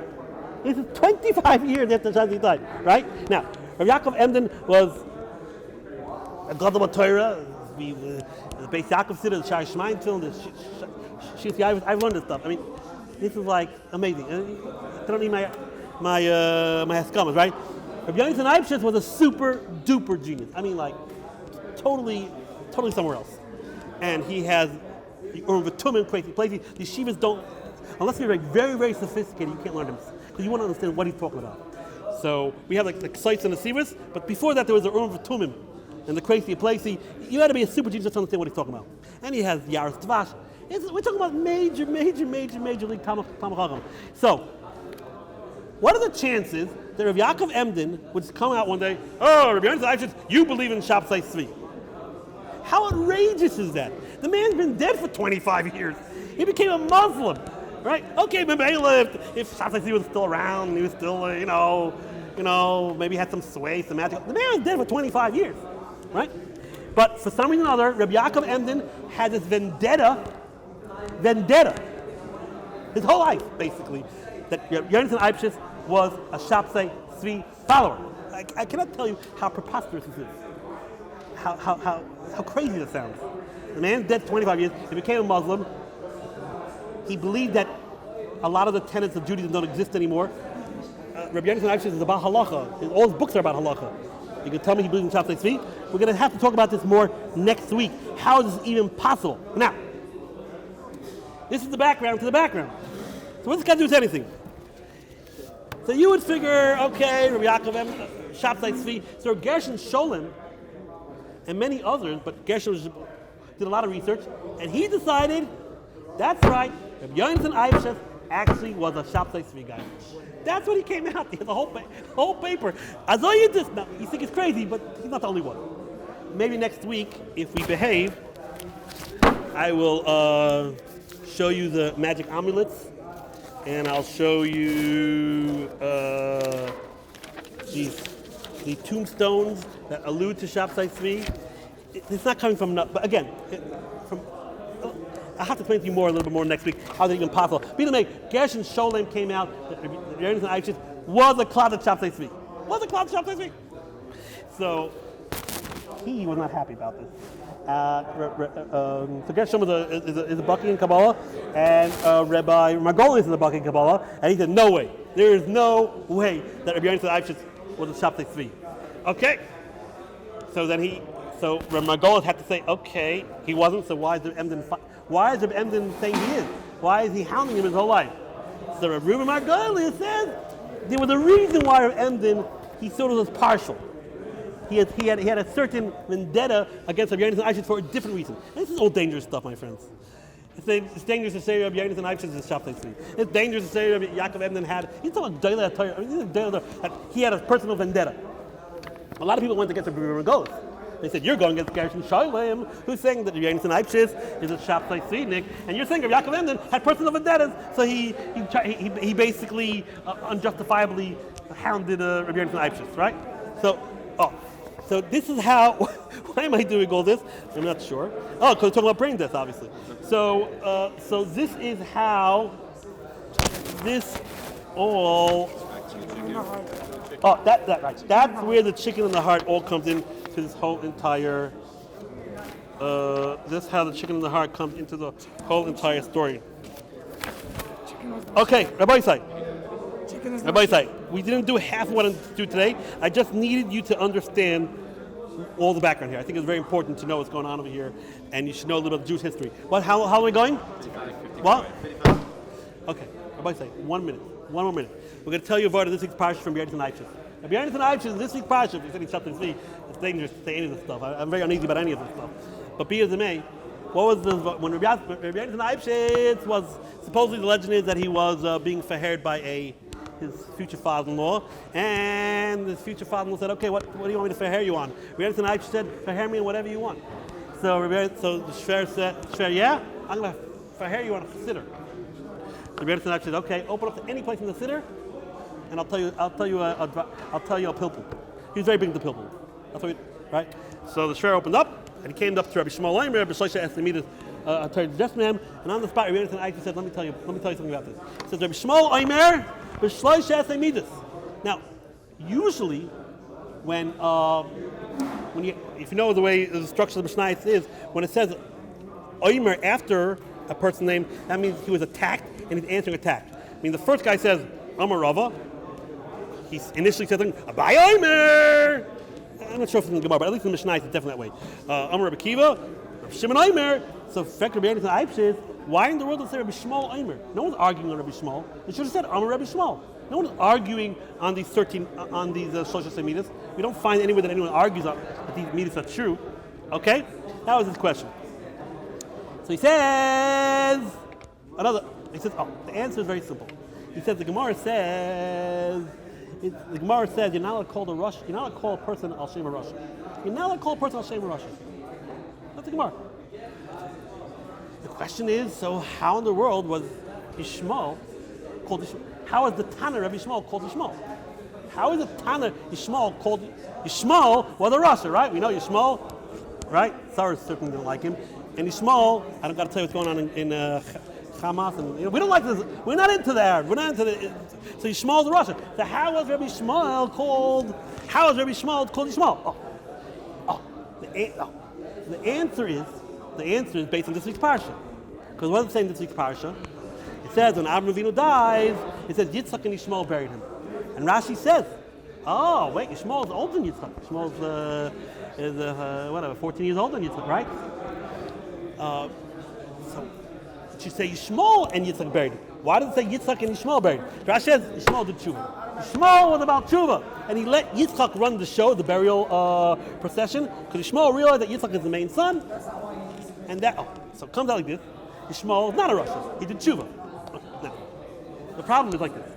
This is 25 years after Shabtai Tzvi died. Right? Now, Rabbi Yaakov Emden was a Gadol Torah, the Beis Yaakov Siddur, the Shari Shemaim film, the I've learned this stuff. I mean, this is like amazing. I don't need my haskamas, right? Rabbi Yonatan Eibshitz was a super duper genius. I mean, like, totally somewhere else. And he has the Urim V'Tumim, crazy places. The yeshivas don't, unless you're like very, very sophisticated, you can't learn them because you want to understand what he's talking about. So we have like the sites and the sivas, but before that there was the Urim V'Tumim and the crazy places. You had to be a super genius to understand what he's talking about. And he has Yaris Dvash. We're talking about major league Talmud Chacham. So, what are the chances that Rabbi Yaakov Emden would come out one day, oh, Rabbi Yonatan Eibshitz, you believe in Shabtai Tzvi? How outrageous is that? The man's been dead for 25 years. He became a Muslim, right? Okay, maybe he lived, if Shabtai Tzvi was still around, he was still, maybe had some sway, some magic. The man was dead for 25 years, right? But for some reason or other, Rabbi Yaakov Emden had this vendetta, his whole life, basically, that Yonatan Eibshitz was a Shabtai Tzvi follower. I cannot tell you how preposterous this is. How crazy this sounds. The man's dead 25 years. He became a Muslim. He believed that a lot of the tenets of Judaism don't exist anymore. Rabbi Yonatan Eibshitz is about halacha. All his books are about halacha. You can tell me he believes in Shabtai Tzvi. We're going to have to talk about this more next week. How is this even possible? Now, this is the background to the background. So what's this got to do with anything? So you would figure, okay, Rabbi Yaakov Emden, Shabtai Tzvi. So Gershon Sholem and many others, but Gershon did a lot of research, and he decided, that's right, Rabbi Yonatan Eibshitz actually was a Shabtai Tzvi guy. That's what he came out. He has a whole paper. As though you just, now, you think it's crazy, but he's not the only one. Maybe next week, if we behave, I will show you the magic amulets, and I'll show you the tombstones that allude to Shabtai Tzvi. It's not coming from, but again, I'll have to explain to you more, a little bit more next week, how that's even possible. But either way, Gershon Sholem came out that Yonatan Eibshitz was a closet Shabtai Tzvi. So he was not happy about this. So Gershon is a Baki in Kabbalah, and Rabbi Margolis is a Baki in Kabbalah, and he said, no way. There is no way that Rabbi Yonatan Eibshitz was a Shabtai Tzvi. Okay. So then so Rabbi Margolis had to say, okay, he wasn't, so why is Rabbi Emden saying he is? Why is he hounding him his whole life? So Rabbi Margolis says there was a reason why Rabbi Emden, he sort of was partial. He had a certain vendetta against Rabbi Yonatan Eibshitz for a different reason. And this is all dangerous stuff, my friends. It's dangerous to say Rabbi Yonatan Eibshitz is Shabtai Tzvi. It's dangerous to say Rabbi Yaakov Emden had, he's talking about Torah, he had a personal vendetta. A lot of people went against Rabbi Margolis. They said, you're going against Gershon Sholem, who's saying that Yonatan Eibshitz is a Shabtai Tzvi, and you're saying Rabbi Yaakov Emden had personal vendettas, so he basically unjustifiably hounded Rabbi Yonatan Eibshitz, right? So this is how, why am I doing all this? I'm not sure. Oh, because we're talking about brain death, obviously. So this is how this all Oh, that right. That's where the chicken in the heart all comes in to this whole entire. This is how the chicken in the heart comes into the whole entire story. Okay, Rabbi Isai. Rabbi Isai, we didn't do half of what I do today. I just needed you to understand all the background here. I think it's very important to know what's going on over here, and you should know a little bit of Jewish history. What? How are we going? What? Okay, Rabbi Isai, 1 minute. One more minute. We're going to tell you about this week's parsha from Yeshivat Ohr Somayach. Now, Yeshivat Ohr Somayach, this week's parsha, if you said something to me, it's dangerous to say any of this stuff. I'm very uneasy about any of this stuff. But be as it may, what was the, when Rabbi Yeshivat Ohr Somayach was, supposedly the legend is that he was being fahered by his future father-in-law, and his future father-in-law said, okay, what do you want me to faher you on? Rabbi Yeshivat Ohr Somayach said, faher me on whatever you want. So the shver said, yeah, I'm going to faher you on a siddur. Rabbi Yeshivat Ohr Somayach said, okay, open up to any place in the siddur, and I'll tell you a pilpul. He was very big into pilpul. That's what right? So the shver opened up, and he came up to Rabbi Shmuel Omer. Rabbi Shloisha asked him to address him, and on the spot, Rabbi Yeshivat Ohr Somayach said, let me tell you something about this. He says, Rabbi Shmuel Omer, Rabbi Shloisha asked him. Now, usually, when if you know the way the structure of the Mishnah is, when it says Omer after a person's name, that means he was attacked and he's answering attack. I mean, the first guy says Amar Rava. He initially says something Abai Omer. I'm not sure if it's in the Gemara, but at least in the Mishnah it's definitely that way. Amar Rabbi Kiva, Shimon Omer. So, Rabbi Yeshivat Ohr Somayach, why in the world does it say Rabbi Shmuel Omer? No one's arguing on Rabbi Shmuel. It should have said Amar Rabbi Shmuel. No one's arguing on these 13 social semitas. We don't find anywhere that anyone argues that these mitas are true. Okay, that was his question. So he says the answer is very simple. He says the Gemara says you're not allowed to call the Rosh, you're not allowed to call a person al Shem Rosh. You're not allowed to call a person al Shem Rosh. That's the Gemara. The question is, so how in the world was Yishmael called Yishmael? How is the Tana Rabbi Yishmael called Yishmael? How is the Tana Yishmael called Yishmael? Well, the Rasha, right? We know Yishmael, right? Sarah certainly didn't like him. And Yishmael, I don't got to tell you what's going on in Hamas, and we don't like this. We're not into that. We're not into the. So Yishmael is the Rasha. So how was Rabbi Yishmael called? How is Rabbi Yishmael called Yishmael? The answer is based on this week's parsha. Because what does it say in this week's parsha? It says when Avraham Avinu dies, it says Yitzchak and Yishmael buried him. And Rashi says, oh wait, Yishmael is older than Yitzchak. Yishmael is 14 years older than Yitzchak, right? So it should say Yishmael and Yitzchak buried him. Why does it say Yitzchak and Yishmael buried him? Rashi says Yishmael did tshuva. Yishmael was about tshuva, and he let Yitzchak run the show, the burial procession, because Yishmael realized that Yitzchak is the main son, and so it comes out like this. Yishmael is not a Rosh, he did tshuva. Now, the problem is like this.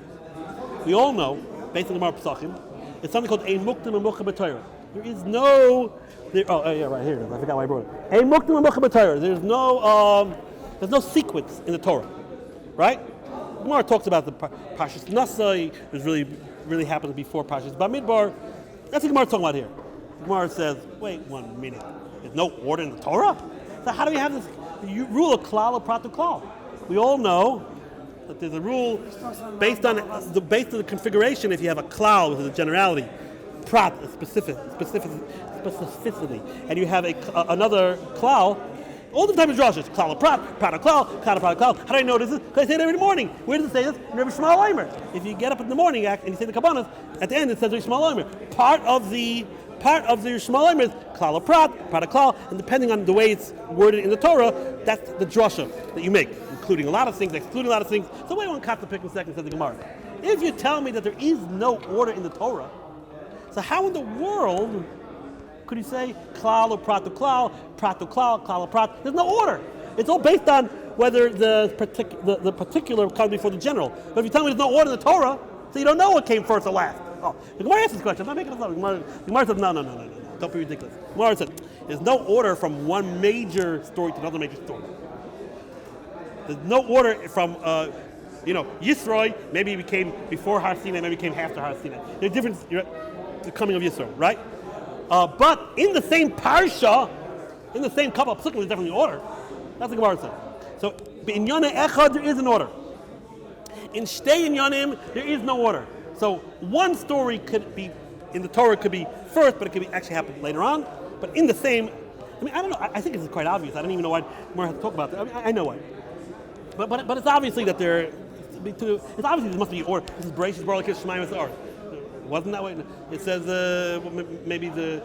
We all know, based on the Gemara Pesachim, it's something called a muktim and mucha b'Torah. There is no, right here it is. I forgot why I brought it. A muktim and mucha b'Torah. There's no sequence in the Torah, right? Gemara talks about the Parshas Nasai, which really happened before Parshas Bamidbar. That's what Gemara talking about here. Gemara says, wait 1 minute. There's no order in the Torah? So how do we have this rule of klal or prat to klal? We all know that there's a rule based on the configuration. If you have a klal, which is a generality, prat, a specificity, and you have another klal. All the time is drashas. Klal of prat, prat of klal, klal of prat of klal. How do I know this? Because I say it every morning. Where does it say this? In Rabbi Shmuel Omer. If you get up in the morning and you say the kabbanas, at the end it says Rabbi Shmuel Omer. Part of the Shmuel Omer is klal of prat, prat of klal, and depending on the way it's worded in the Torah, that's the drasha that you make, including a lot of things, excluding a lot of things. So wait one cut to pick in a second, says the Gemara. If you tell me that there is no order in the Torah, so how in the world could you say klal or prat to klal, klal or prat? There's no order. It's all based on whether the particular comes before the general. But if you tell me there's no order in the Torah, so you don't know what came first or last. Oh, the Gemara asks this question. I'm not making this up. The Gemara says, no. Don't be ridiculous. The Gemara said, there's no order from one major story to another major story. There's no order from, Yisroi, maybe it became before Har Sinai, maybe it became after Har Sinai. There's a difference, the coming of Yisro, right? But in the same parsha, in the same couple of psukim, there's definitely order. That's what Gemara said. So in Yonah Echad, there is an order. In Shtei and Yonim, there is no order. So one story could be in the Torah could be first, but it could be actually happen later on. But in the same, I don't know. I think this is quite obvious. I don't even know why Gemara has to talk about that. I know why. But it's obviously that there. It's obviously there must be order. This is Bereshit bara Elokim Shemayim v'Arz. Wasn't that way? It says maybe read it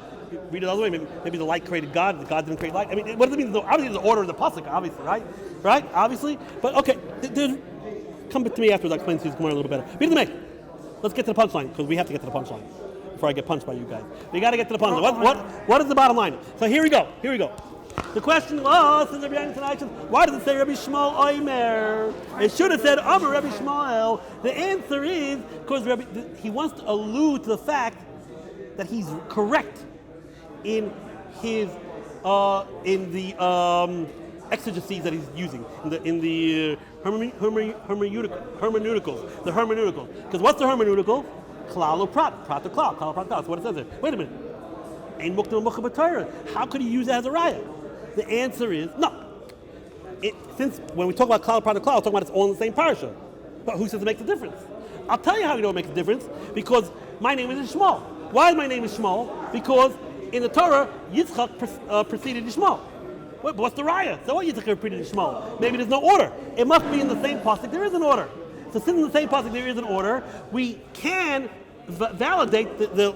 the other way. Maybe the light created God. God didn't create light. I mean, what does it mean? Obviously, the order of the pasuk, obviously, right? Right? Obviously. But okay, come to me afterwards. I'll explain to you Gemara a little bit better. Read the make. Let's get to the punchline because we have to get to the punchline before I get punched by you guys. We got to get to the punchline. What is the bottom line? So here we go. The question was, says Rabbi, why does it say Rabbi Shmuel Omer? It should have said Amar Rabbi Shmuel. The answer is because he wants to allude to the fact that he's correct in his exegeses that he's using in the hermeneuticals. The hermeneutical. Because what's the hermeneutical? Klal or prat to klal, klal prat klal. That's what it says there. Wait a minute. Ein muktam mucha b'Torah. How could he use it as a raya? The answer is no. Since when we talk about klal prat to klal, we're talking about it's all in the same parasha. But who says it makes a difference? I'll tell you how you know it makes a difference. Because my name is Ishmael. Why is my name Ishmael? Because in the Torah, Yitzchak preceded Ishmael. What's the raya? So what Yitzchak preceded Ishmael? Maybe there's no order. It must be in the same pasuk. There is an order. So since in the same pasuk there is an order, we can validate the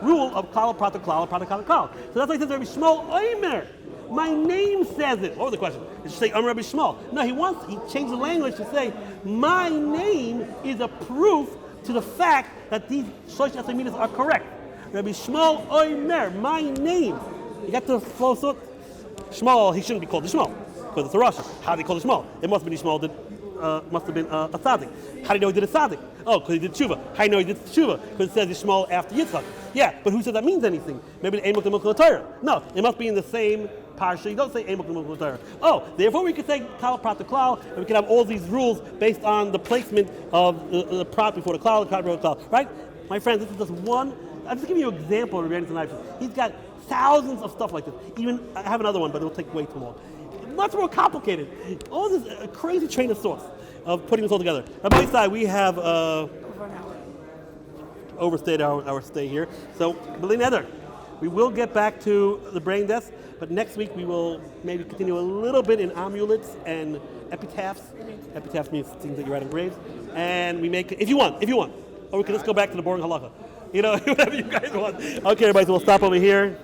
rule of klal prat klal prat klal klal. So that's why he says Rabbi Shmuel Omer. My name says it. What was the question? Did you say Rabbi Shmuel? No, he changed the language to say my name is a proof to the fact that these Shlosh Asaminas are correct. Rabbi Shmuel Omer, my name. You got the flow thought? Shmuel, he shouldn't be called the Shmuel because it's a Rosh. How do they call the Shmuel? It must have been Shmuel that must have been a tzaddik. How do you know he did a tzaddik? Oh, because he did tshuva. How do you know he did tshuva? Because it says Yishmael after Yitzchak. Yeah, but who said that means anything? Maybe the Eimuk Demukul Torah. No, it must be in the same parsha. You don't say Eimuk Demukul Torah. Oh, therefore we could say Klal Prat to Klal, and we could have all these rules based on the placement of the Prat before the Klal, the Prat before the Klal. Right? My friends, this is just one. I'm just giving you an example of Rabbi tonight. He's got thousands of stuff like this. Even I have another one, but it'll take way too long. Much more complicated. All this crazy train of thoughts of putting this all together. On my side, we have overstayed our stay here. So, B'li Neder, we will get back to the brain death, but next week we will maybe continue a little bit in amulets and epitaphs. Epitaphs means things that you write on graves. And we make, if you want. Or we can just go back to the boring halakha. Whatever you guys want. Okay, everybody, so we'll stop over here.